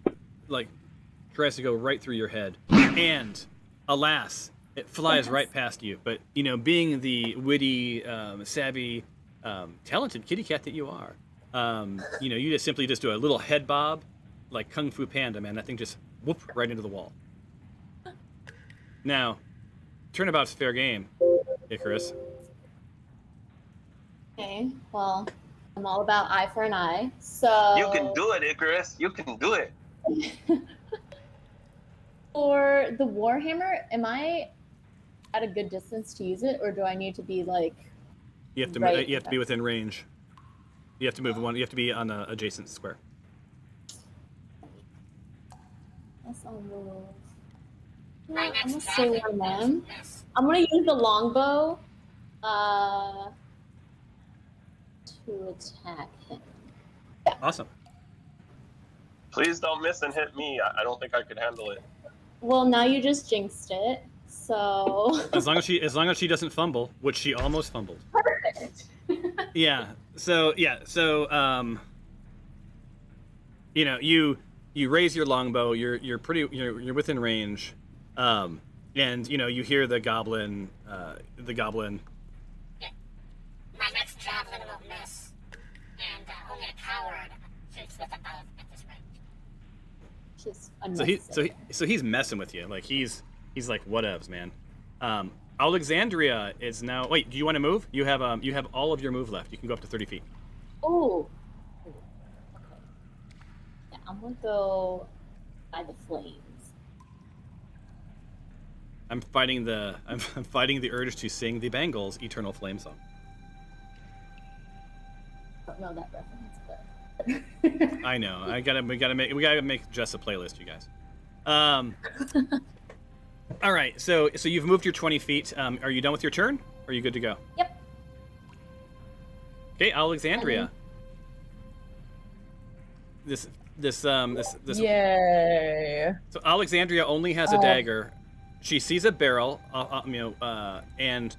tries to go right through your head. And alas, it flies right past you. But being the witty, savvy, talented kitty cat that you are, you just simply do a little head bob, like Kung Fu Panda, man. That thing just whoop right into the wall. Now, turnabout's fair game, Icarus. Okay, well, I'm all about eye for an eye. So You can do it, Icarus. You can do it. For the Warhammer, am I at a good distance to use it, or do I need to be You have to you have to be within range. You have to move one. You have to be on an adjacent square. Yes, I'll move. I'm gonna stay where I am. I'm gonna use the longbow to attack him. Awesome. Please don't miss and hit me. I don't think I could handle it. Well, now you just jinxed it. So As long as she doesn't fumble, which she almost fumbled. perfect. So you raise your longbow. You're within range, and you hear the goblin. My next javelin won't miss, and only a coward shoots with a bow at this range. Just So he's messing with you. Like he's like whatevs, man. Alexandria is now. Wait, do you want to move? You have all of your move left. You can go up to 30 feet. Oh. Okay. Yeah, I'm gonna go by the flames. I'm fighting the urge to sing the Bangles' Eternal Flame song. Don't know that reference, but I know. We gotta make just a playlist, you guys. All right. So you've moved your 20 feet. Are you done with your turn? Or are you good to go? Yep. Okay, Alexandria. This. Yay. So Alexandria only has a dagger. She sees a barrel, and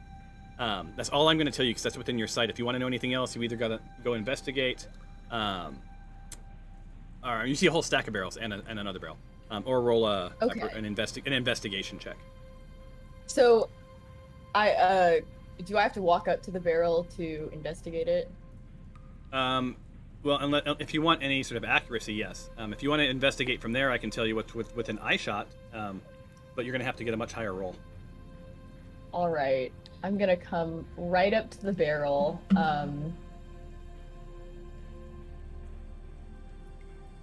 that's all I'm going to tell you because that's within your sight. If you want to know anything else, you either got to go investigate, or you see a whole stack of barrels and another barrel, or roll an investigation check. So, do I have to walk up to the barrel to investigate it? Well, if you want any sort of accuracy, yes. If you want to investigate from there, I can tell you what's within eye shot. But you're going to have to get a much higher roll. All right. I'm going to come right up to the barrel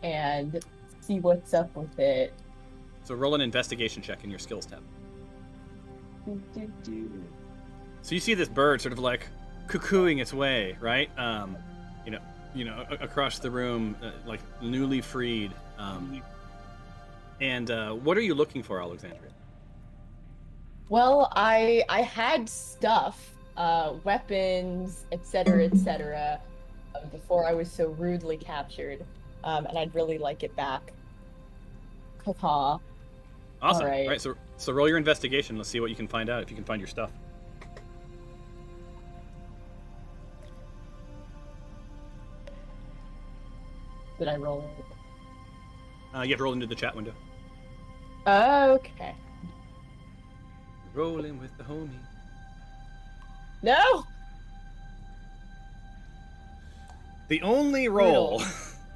and see what's up with it. So roll an investigation check in your skills tab. So you see this bird sort of like cuckooing its way, right? Across the room, like newly freed. And what are you looking for, Alexandria? Well, I had stuff, weapons, etc., before I was so rudely captured, and I'd really like it back. Caw. Awesome. All right, so roll your investigation. Let's see what you can find out, if you can find your stuff. Did I roll it? You have to roll into the chat window. Okay. Rolling with the homie. No! The only roll.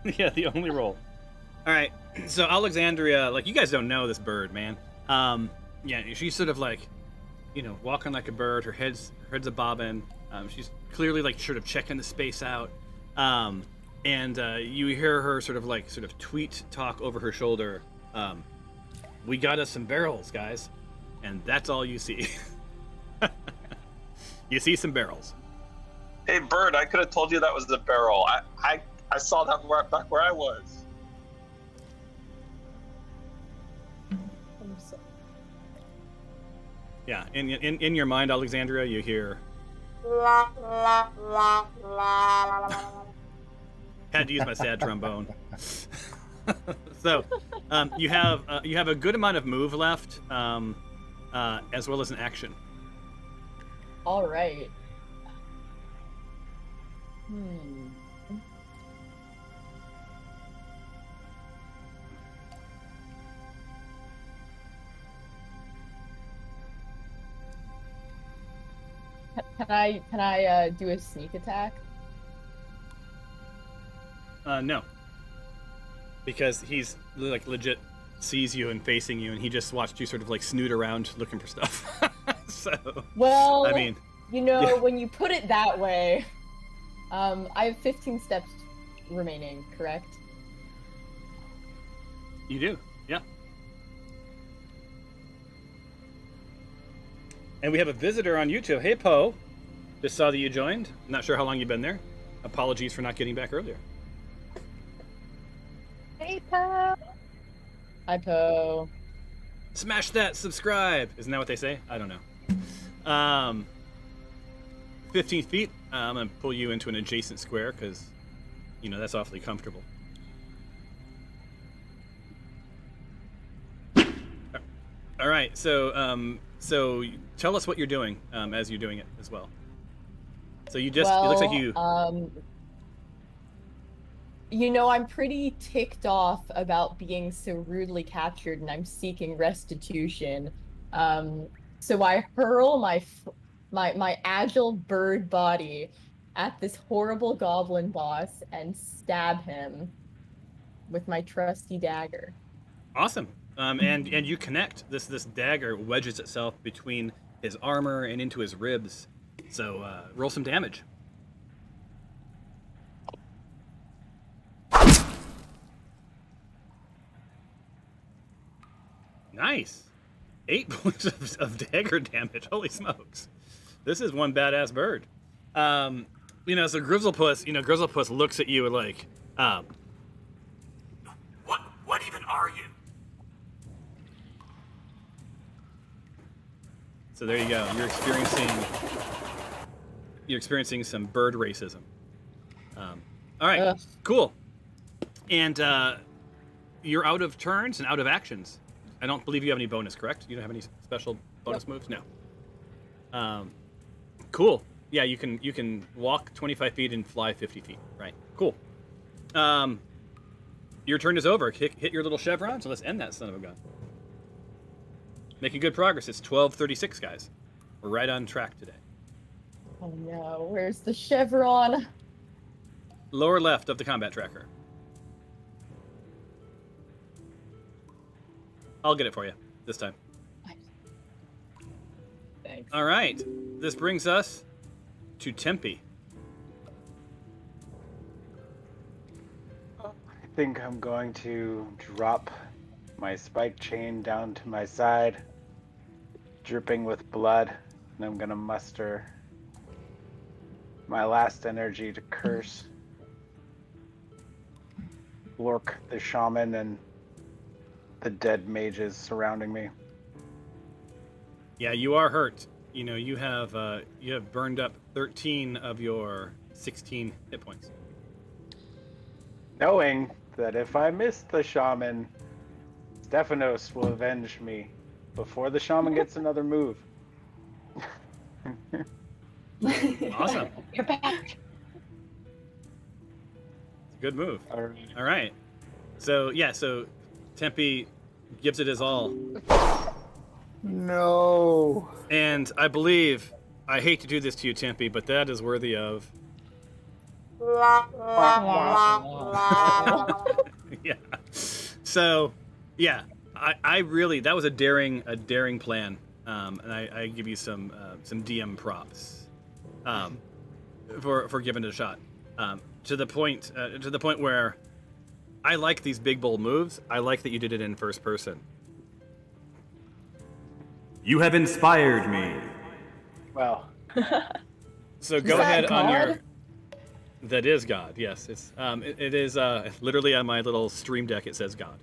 Yeah, the only roll. All right, so Alexandria, like, you guys don't know this bird, man. Yeah, she's sort of like, walking like a bird. Her head's a bobbin. She's clearly like sort of checking the space out. And you hear her sort of tweet talk over her shoulder. We got us some barrels, guys. And that's all you see. You see some barrels. Hey, bird, I could have told you that was the barrel. I saw that back where I was. Yeah, in your mind, Alexandria, you hear. Had to use my sad trombone. So, you have a good amount of move left, as well as an action. All right. Can I do a sneak attack? No. Because he's like legit sees you and facing you, and he just watched you sort of like snoot around looking for stuff. So, well, I mean, yeah. When you put it that way, I have 15 steps remaining, correct? You do, yeah. And we have a visitor on YouTube. Hey, Poe. Just saw that you joined. Not sure how long you've been there. Apologies for not getting back earlier. Hey, Poe. Hi, Poe. Smash that subscribe. Isn't that what they say? I don't know. 15 feet. I'm going to pull you into an adjacent square because, that's awfully comfortable. All right. So tell us what you're doing as you're doing it as well. So it looks like you... I'm pretty ticked off about being so rudely captured, and I'm seeking restitution. So I hurl my agile bird body at this horrible goblin boss and stab him with my trusty dagger. Awesome. And you connect. This dagger wedges itself between his armor and into his ribs. So roll some damage. Nice. 8 points of dagger damage. Holy smokes. This is one badass bird. So Grizzlepuss looks at you like, What even are you? so there you go. You're experiencing some bird racism. All right, cool. And you're out of turns and out of actions. I don't believe you have any bonus, correct? You don't have any special bonus moves? No. Cool. Yeah, you can walk 25 feet and fly 50 feet. Right. Cool. Your turn is over. Hit your little chevron, so let's end that son of a gun. Making good progress. It's 12:36, guys. We're right on track today. Oh no, where's the chevron? Lower left of the combat tracker. I'll get it for you this time. Thanks. All right. This brings us to Tempe. I think I'm going to drop my spike chain down to my side, dripping with blood, and I'm gonna muster my last energy to curse Lork the shaman and the dead mages surrounding me. Yeah, you are hurt. You have burned up 13 of your 16 hit points. Knowing that if I miss the shaman, Stephanos will avenge me before the shaman gets another move. Awesome. You're back. Good move. All right. So Tempe gives it his all. No. And I believe, I hate to do this to you, Tempe, but that is worthy of... Yeah. So, yeah, I really, that was a daring plan, and I give you some DM props for giving it a shot. To the point where I like these big bold moves. I like that you did it in first person. You have inspired me. Well. So go ahead on your. That is God. Yes, it is literally on my little stream deck. It says God.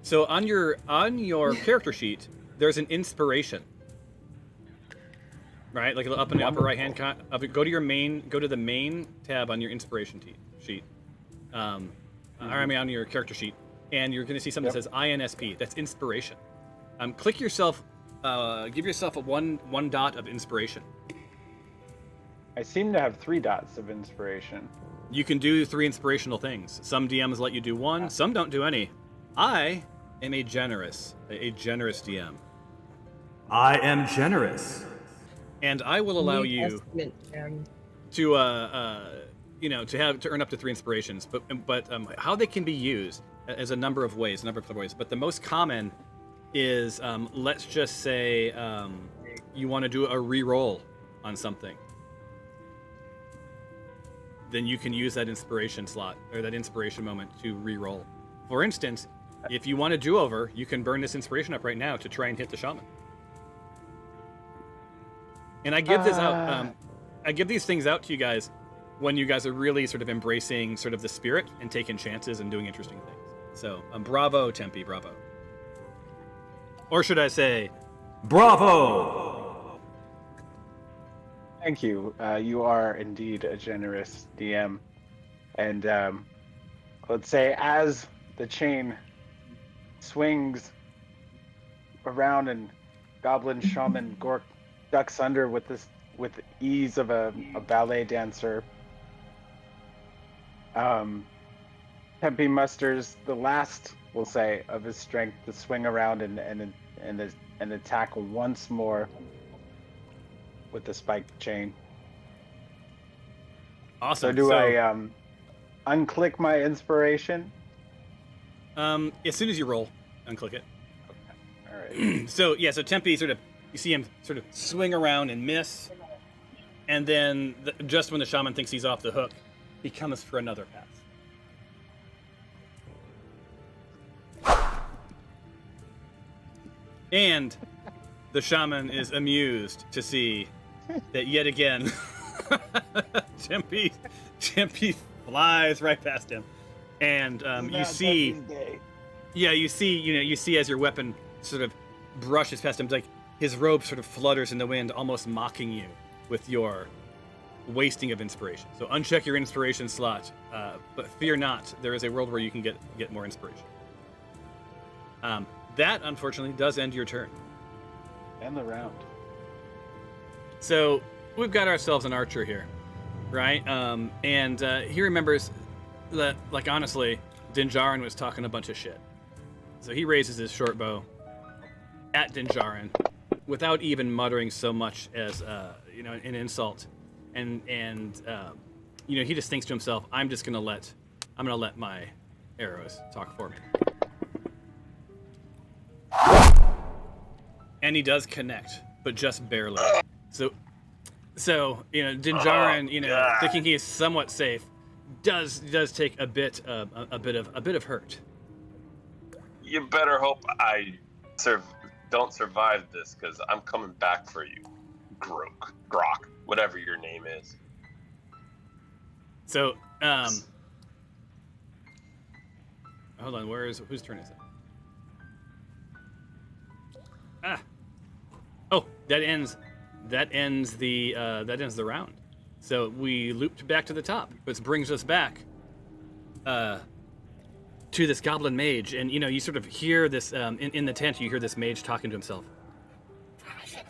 So on your character sheet, there's an inspiration. Right, like up in the upper right hand. Go to the main tab on your inspiration sheet. On your character sheet, and you're going to see something that says INSP. That's inspiration. Click yourself. Give yourself a one dot of inspiration. I seem to have 3 dots of inspiration. You can do 3 inspirational things. Some DMs let you do 1, some don't do any. I am a generous DM. I am generous. And I will allow you to earn up to 3 inspirations. But how they can be used as a number of ways. But the most common is, let's just say you want to do a re-roll on something. Then you can use that inspiration slot or that inspiration moment to re-roll. For instance, if you want a do-over, you can burn this inspiration up right now to try and hit the shaman. And I give this out. I give these things out to you guys when you guys are really sort of embracing sort of the spirit and taking chances and doing interesting things. So, bravo, Tempe, bravo. Or should I say, bravo? Thank you. You are indeed a generous DM. And let's say as the chain swings around and Goblin Shaman Gork ducks under with the ease of a ballet dancer, Tempe musters the last, we'll say, of his strength to swing around and attack once more with the spiked chain. Awesome. So do I unclick my inspiration? As soon as you roll. Unclick it. All right. So Tempe you see him sort of swing around and miss, and then just when the shaman thinks he's off the hook, he comes for another pass. And the shaman is amused to see that yet again, Tempe flies right past him, and you see as your weapon sort of brushes past him, like his robe sort of flutters in the wind, almost mocking you with your wasting of inspiration. So uncheck your inspiration slot, but fear not, there is a world where you can get more inspiration. That unfortunately does end your turn. And the round. So we've got ourselves an archer here, right? And he remembers that, like, honestly, Dinjarin was talking a bunch of shit. So he raises his short bow at Dinjarin without even muttering so much as an insult, and he just thinks to himself, I'm gonna let my arrows talk for me. And he does connect, but just barely. So Dinjarin, thinking he is somewhat safe, does take a bit of hurt. You better hope I don't survive this, because I'm coming back for you, Grok, whatever your name is. So, hold on, whose turn is it? Oh, that ends the round. So we looped back to the top, which brings us back to this goblin mage, and you sort of hear this in the tent. You hear this mage talking to himself. I should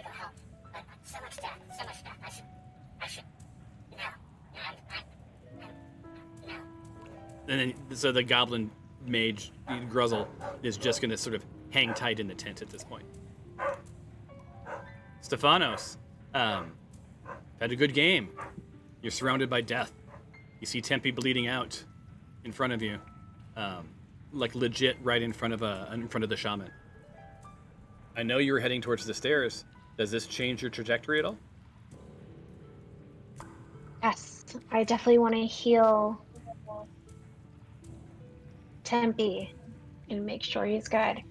go help. But so much death. I should. No. And then, so the goblin mage, Gruzzle, is just going to sort of hang tight in the tent at this point. Stephanos, had a good game. You're surrounded by death. You see Tempe bleeding out in front of you, like legit right in front of the shaman. I know you were heading towards the stairs. Does this change your trajectory at all? Yes, I definitely want to heal Tempe and make sure he's good.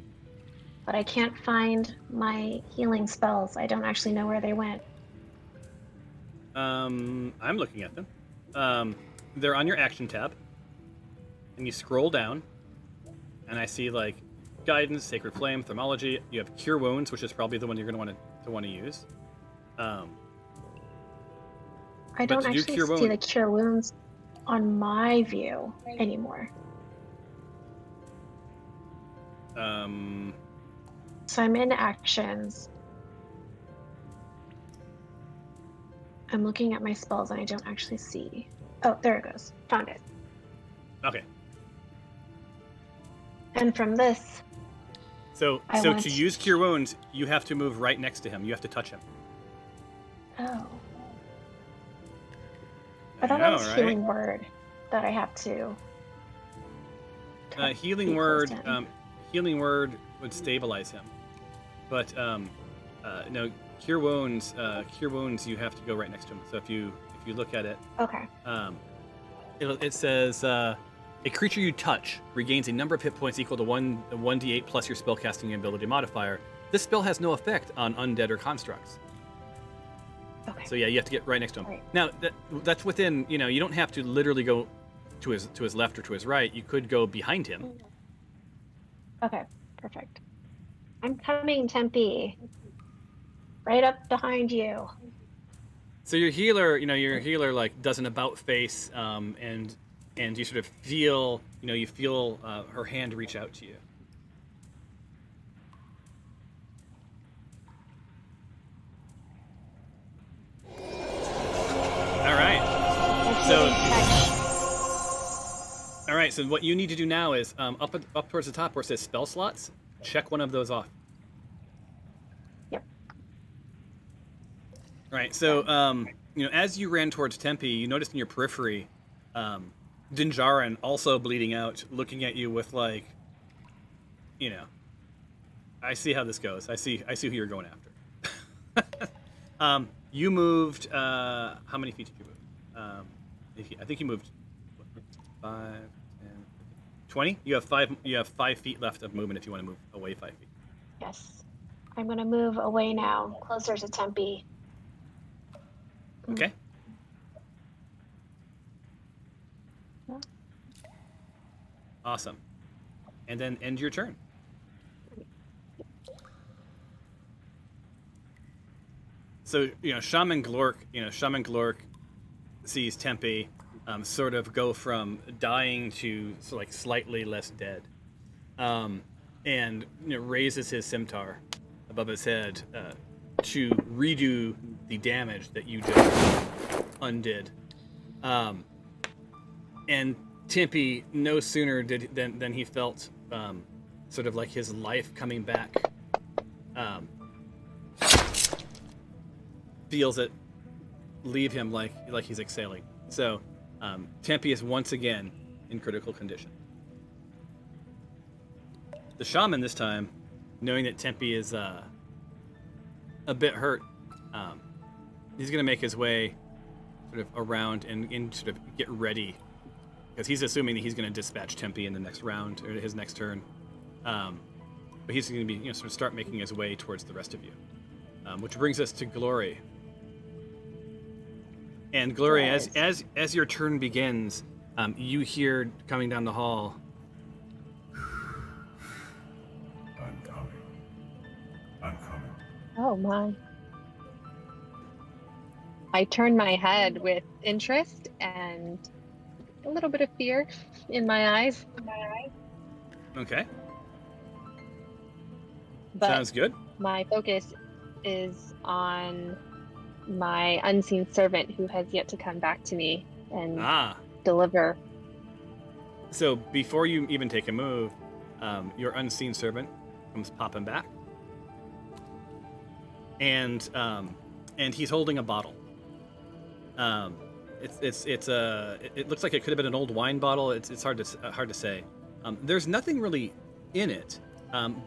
But I can't find my healing spells. I don't actually know where they went. I'm looking at them. They're on your action tab, and you scroll down, and I see like guidance, sacred flame, thermology. You have cure wounds, which is probably the one you're going to want to use. I don't actually see the cure wounds on my view anymore. So I'm in actions. I'm looking at my spells and I don't actually see. Oh, there it goes. Found it. Okay. And from this, So to use cure wounds, you have to move right next to him. You have to touch him. Oh. I thought that was healing word that I have to. Healing word would stabilize him, but no, cure wounds. Cure wounds. You have to go right next to him. So if you look at it, okay. It says a creature you touch regains a number of hit points equal to 1d8 plus your spellcasting ability modifier. This spell has no effect on undead or constructs. Okay. So yeah, you have to get right next to him. Right. Now that's within. You don't have to literally go to his left or to his right. You could go behind him. Okay, perfect. I'm coming, Tempe. Right up behind you. So your healer, like does an about face, and you sort of feel, her hand reach out to you. All right. So what you need to do now is up towards the top where it says spell slots, check one of those off. Yep. All right. So as you ran towards Tempe, you noticed in your periphery, Dinjarin also bleeding out, looking at you with like I see how this goes. I see who you're going after. You moved. How many feet did you move? I think you moved 5, 10, 20. You have 5. You have 5 feet left of movement if you want to move away 5 feet. Yes. I'm gonna move away now, closer to Tempe. Okay. Yeah. Awesome. And then end your turn. So Shaman Glork sees Tempe sort of go from dying to slightly less dead, and raises his scimitar above his head to redo the damage that you just undid. And Tempe, no sooner than he felt sort of like his life coming back, feels it leave him like he's exhaling. So Tempe is once again in critical condition. The shaman this time, knowing that Tempe is a bit hurt, he's going to make his way sort of around and sort of get ready, because he's assuming that he's going to dispatch Tempe in the next round, or his next turn. But he's going to be sort of start making his way towards the rest of you, which brings us to Glory. And Glory, as your turn begins, you hear coming down the hall, I'm coming. Oh my. I turn my head with interest and a little bit of fear in my eyes. Okay. But sounds good. My focus is on my unseen servant who has yet to come back to me and deliver. So before you even take a move, your unseen servant comes popping back, and he's holding a bottle. It looks like it could have been an old wine bottle. It's hard to say. There's nothing really in it,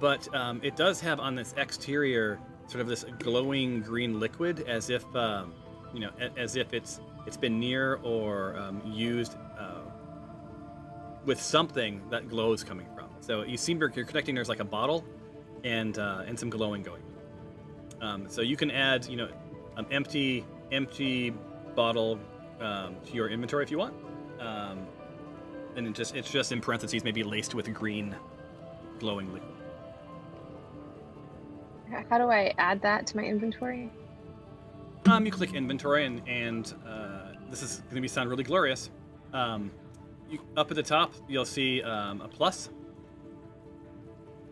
but it does have on this exterior sort of this glowing green liquid, as if it's been near or used with something that glow is coming from. So you're connecting. There's like a bottle and some glowing going. So you can add empty bottle to your inventory if you want, and it's just in parentheses maybe laced with green glowing liquid. How do I add that to my inventory? You click inventory, and this is going to sound really glorious. Up at the top, you'll see a plus.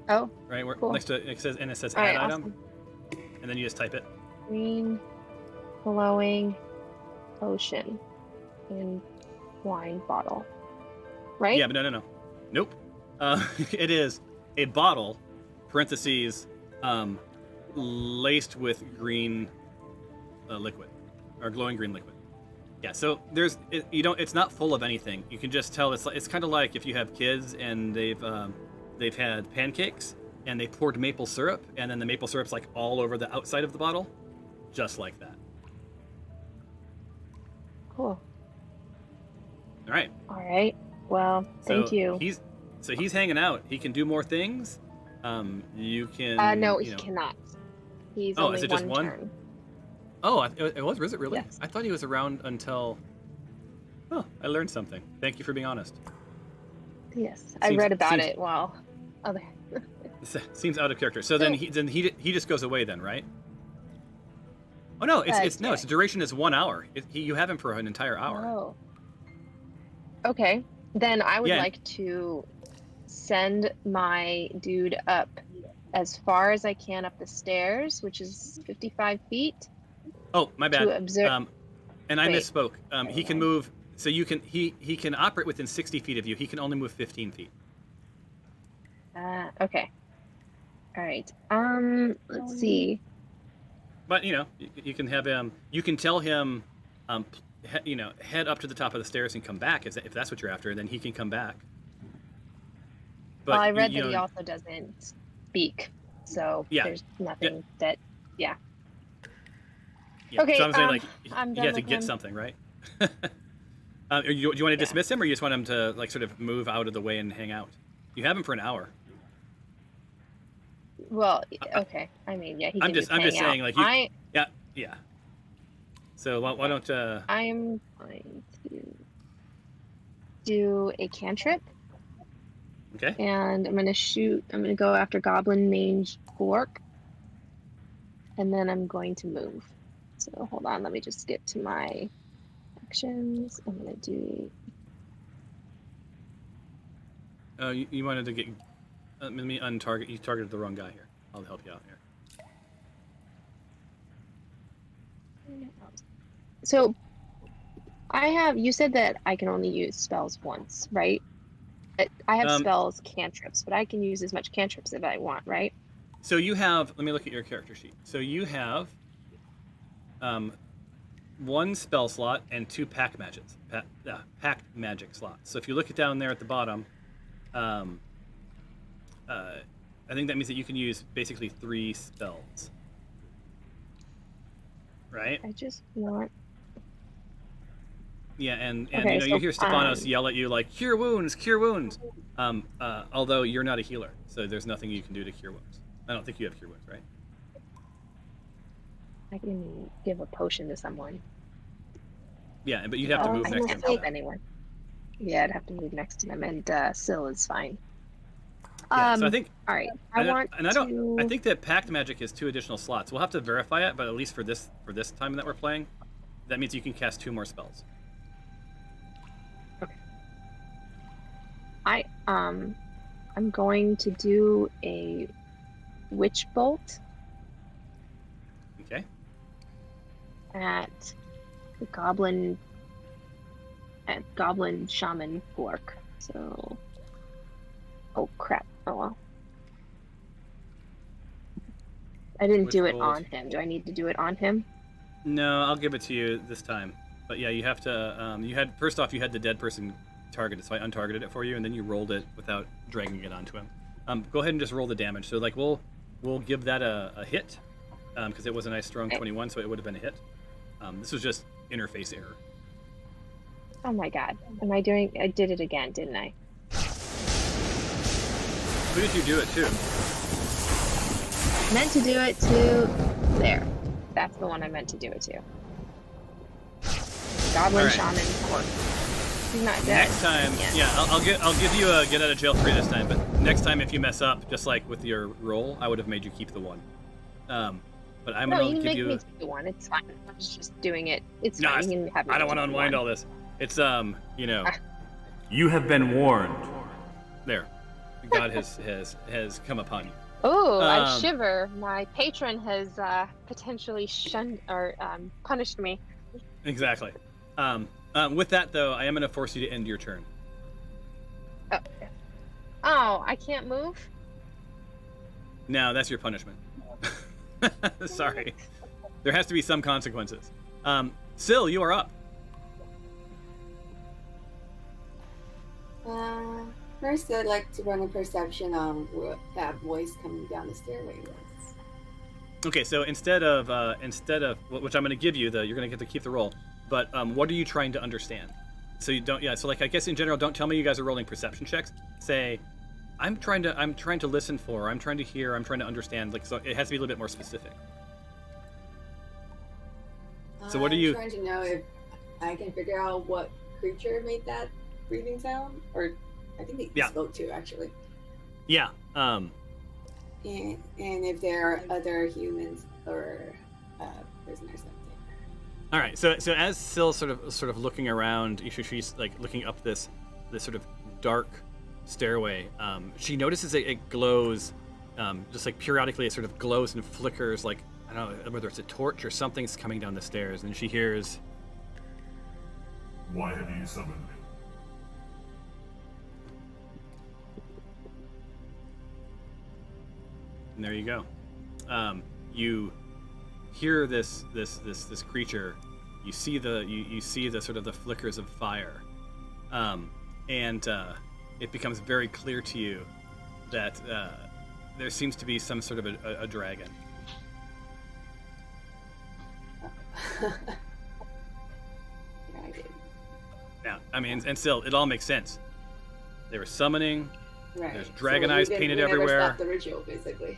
Oh, right where cool. Next to it says, and it says All add right, item, awesome. and then you just type it. Green, glowing potion in wine bottle. Right? Yeah, but no. Nope. It is a bottle, parentheses, laced with green liquid, or glowing green liquid. Yeah, so it's not full of anything. You can just tell it's kind of like if you have kids and they've had pancakes and they poured maple syrup, and then the maple syrup's like all over the outside of the bottle, just like that. Cool. All right. All right. Well, thank you. He's hanging out. He can do more things. You can. No, he cannot. He's only is it just one? turn. Oh, was it really? Yes. I thought he was around until. Oh, I learned something. Thank you for being honest. Yes, I read about it while other. Seems out of character. So then he just goes away then, right? Oh no, it's the duration is 1 hour. You have him for an entire hour. Oh. Okay, then I would like to send my dude up as far as I can up the stairs, which is 55 feet. Oh, my bad. To observe. And I misspoke. He can move. So he can operate within 60 feet of you. He can only move 15 feet. Okay. All right. Let's see. But you can have him. You can tell him, head up to the top of the stairs and come back if that's what you're after. Then he can come back. Well, I read you that he know, also doesn't speak, so Yeah. there's nothing that. Yeah. Yeah. Okay. So I'm saying like I'm he done has to with get him. something, right? Do you want to dismiss him, or you just want him to like sort of move out of the way and hang out? You have him for an hour. Well, okay. I mean, yeah, he I'm can just hang saying out. like you. Yeah. So why don't I'm going to do a cantrip. Okay. And I'm gonna go after Goblin named Gork. And then I'm going to move. So hold on, let me just get to my actions. I'm gonna do you wanted to get let me untarget. You targeted the wrong guy here. I'll help you out here. so you said that I can only use spells once, right? I have spells cantrips, but I can use as much cantrips as I want, right? So you have, let me look at your character sheet. So you have one spell slot and two pack magics, packed magic slots. So if you look it down there at the bottom, I think that means that you can use basically 3 spells. Right? I just want. Yeah, and Okay, you hear Stefanos yell at you like, cure wounds, cure wounds. Although you're not a healer, so there's nothing you can do to cure wounds. I don't think you have cure wounds, right? I can give a potion to someone. Yeah, but you'd have to move I next can't to help him. anyone. Yeah, I'd have to move next to them, and Syl is fine. Yeah, so I think. All right, I think that packed magic is 2 additional slots. We'll have to verify it, but at least for this time that we're playing, that means you can cast 2 more spells. Okay. I'm going to do a witch bolt. Okay. At the goblin shaman Gork. So, oh crap! Oh well. I didn't do it on him. Do I need to do it on him? No, I'll give it to you this time. But yeah, you have to. You had the dead person targeted, so I untargeted it for you, and then you rolled it without dragging it onto him. Go ahead and just roll the damage. So like we'll give that a hit, because it was a nice strong 21, so it would have been a hit. This was just interface error. Oh my god! I did it again, didn't I? Who did you do it to? Meant to do it to there. That's the one I meant to do it to. Goblin shaman Gork. He's not dead. Next time, I'll give you a get out of jail free this time. But next time, if you mess up, just like with your roll, I would have made you keep the 1. But I'm gonna give you. No, you make me take the 1. It's fine. I was just doing it. It's No, fine. You can have me I don't want to take the unwind 1. all this. It's You have been warned. There, God has come upon you. Oh, I shiver. My patron has potentially shunned or punished me. Exactly. With that though, I am gonna force you to end your turn. Oh, I can't move? No, that's your punishment. Sorry. There has to be some consequences. Syl, you are up. First, I'd like to run a perception on what that voice coming down the stairway was. Okay, so instead of which I'm going to give you, you're going to get to keep the roll. But what are you trying to understand? So you don't. Yeah. So like I guess in general, don't tell me you guys are rolling perception checks. Say, I'm trying to listen for. I'm trying to hear. I'm trying to understand. Like so, it has to be a little bit more specific. So what are you? I'm trying to know if I can figure out what creature made that breathing sound, or I think they spoke to actually. Yeah. And if there are other humans or prisoners up there. All right. So as Syl sort of looking around, she's like looking up this sort of dark stairway. She notices it glows, just like periodically. It sort of glows and flickers, like I don't know whether it's a torch or something's coming down the stairs. And she hears, "Why have you summoned me?" And there you go. You hear this creature. You see the sort of the flickers of fire, and it becomes very clear to you that there seems to be some sort of a dragon. Dragon. Now, I mean, and still, it all makes sense. They were summoning. Right. There's dragon eyes painted everywhere. Never stopped the ritual, basically.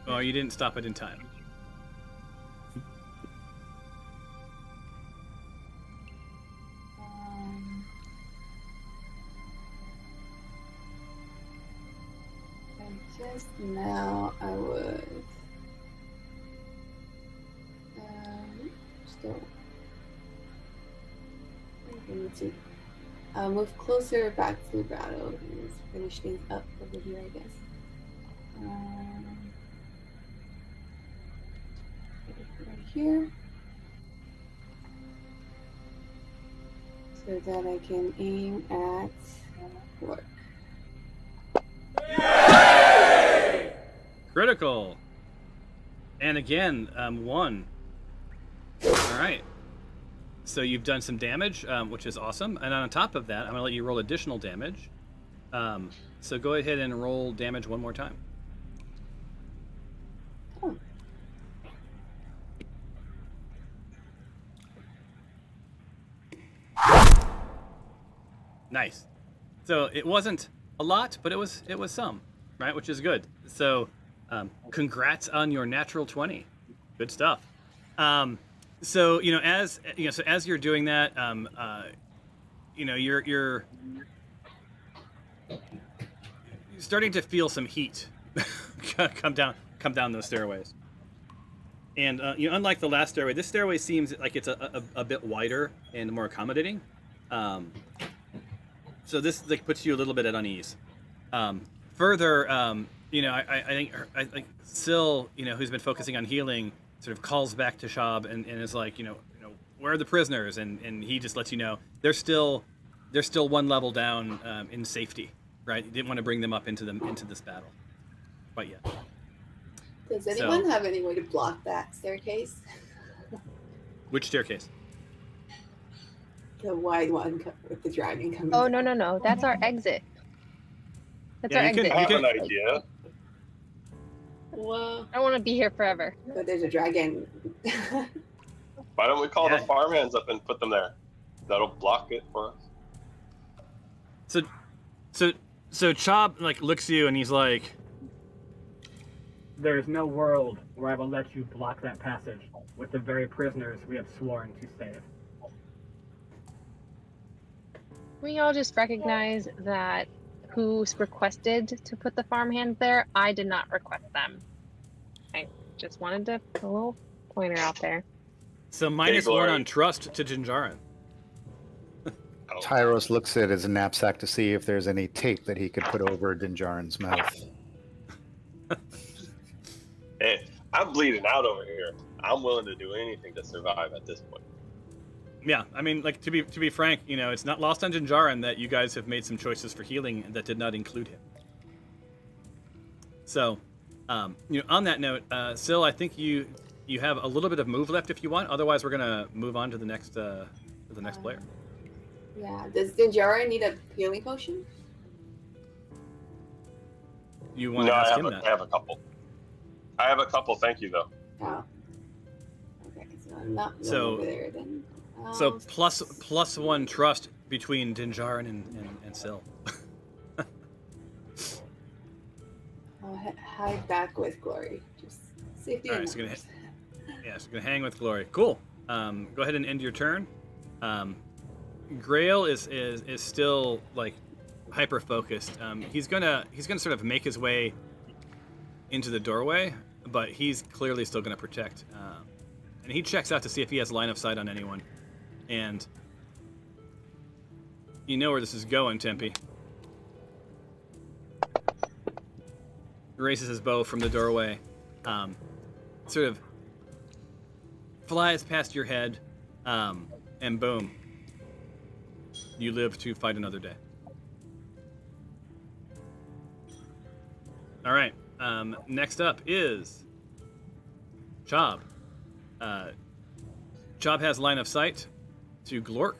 Oh, you didn't stop it in time. Just now, I would still move closer back to the battle and just finish things up over here, I guess. Right here, so that I can aim at work. Critical. And again, 1. All right. So you've done some damage, which is awesome. And on top of that, I'm going to let you roll additional damage. So go ahead and roll damage one more time. Oh. Nice. So it wasn't a lot, but it was some, right? Which is good. So congrats on your natural 20. Good stuff. So as you're doing that, you're starting to feel some heat come down those stairways. And unlike the last stairway, this stairway seems like it's a bit wider and more accommodating. So this puts you a little bit at unease. Further, I think Syl, who's been focusing on healing, sort of calls back to Shab and is like, where are the prisoners? And he just lets you know they're still one level down in safety, right? You didn't want to bring them up into this battle quite yet. Does anyone have any way to block that staircase? Which staircase? The wide one with the dragon coming. Oh, no. That's our exit. That's our exit. I have an idea. Well, I don't want to be here forever. But there's a dragon. Why don't we call the farmhands up and put them there? That'll block it for us. So Chop looks at you and he's like, "There's no world where I will let you block that passage with the very prisoners we have sworn to save." We all just recognize that who's requested to put the farmhands there, I did not request them. I just wanted to put a little pointer out there. So -1 on trust to Jinjarin. Tyros looks at his knapsack to see if there's any tape that he could put over Dinjarin's mouth. Hey, I'm bleeding out over here. I'm willing to do anything to survive at this point. Yeah, I mean, to be frank, it's not lost on Jinjarin that you guys have made some choices for healing that did not include him. So, on that note, Syl, I think you have a little bit of move left if you want. Otherwise, we're gonna move on to the next player. Yeah. Does Dinjara need a healing potion? You want to ask him that? I have a couple. I have a couple. Thank you, though. Oh. Okay, so I'm not going So- over there then. So +1 trust between Dinjarin and Syl. I'll hide back with Glory. Just safety. All right, so gonna hang with Glory. Cool. Go ahead and end your turn. Grail is still hyper focused. He's gonna sort of make his way into the doorway, but he's clearly still gonna protect. And he checks out to see if he has line of sight on anyone. And you know where this is going, Tempe. Raises his bow from the doorway. Sort of flies past your head, and boom. You live to fight another day. All right. Next up is Chob. Chob has line of sight to Glork.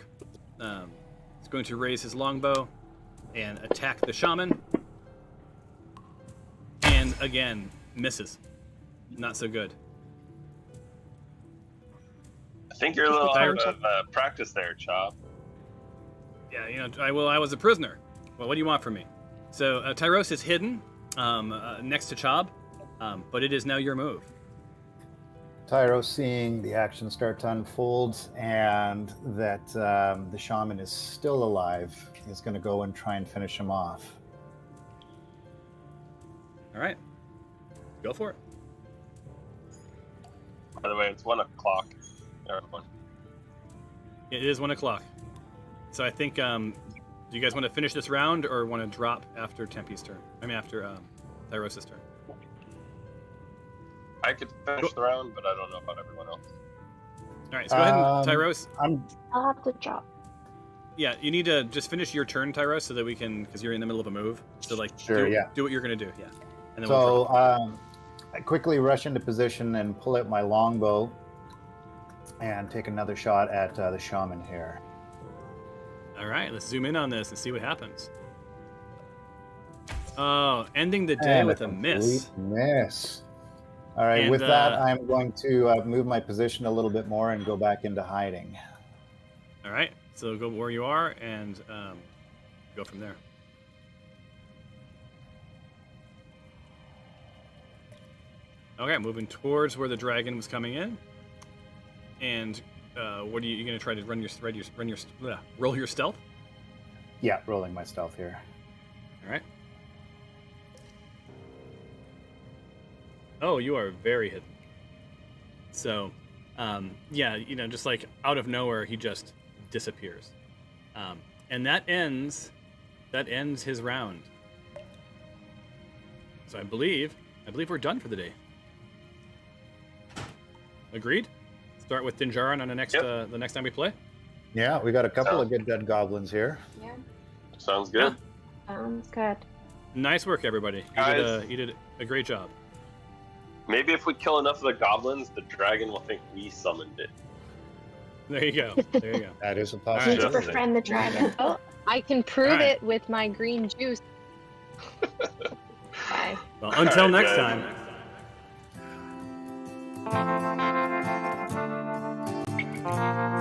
He's going to raise his longbow and attack the shaman. again, misses. Not so good. I think you're a little out of practice there, Chop. Yeah, I was a prisoner. Well, what do you want from me? So Tyros is hidden next to Chob, but it is now your move. Tyro, seeing the action start to unfold and that the shaman is still alive, is going to go and try and finish him off. All right. Go for it. By the way, it's 1 o'clock. Everyone. It is 1 o'clock. So I think, do you guys want to finish this round or want to drop after Tempe's turn? after Tyros' turn. I could finish the round, but I don't know about everyone else. All right, so go ahead and Tyros. I'll have to drop. Yeah, you need to just finish your turn, Tyros, so that we can, because you're in the middle of a move. So Sure, do what you're gonna do, yeah. And then So I quickly rush into position and pull out my longbow and take another shot at the shaman here. All right, let's zoom in on this and see what happens. Oh, ending the day with a miss. Miss. All right, And, with that, I'm going to move my position a little bit more and go back into hiding. All right, so go where you are and go from there. Okay, moving towards where the dragon was coming in. And what are you going to try to roll your stealth? Yeah, rolling my stealth here. All right. Oh, you are very hidden. So, yeah, just like out of nowhere, he just disappears. And that ends his round. So I believe we're done for the day. Agreed? Start with Dinjarin on the next time we play. Yeah, we got a couple of good dead goblins here. Yeah. Sounds good. Sounds good. Nice work, everybody. You did a great job. Maybe if we kill enough of the goblins, the dragon will think we summoned it. There you go. That is a Need to befriend the dragon. Oh, I can prove it with my green juice. Bye. Well, until next time. Time.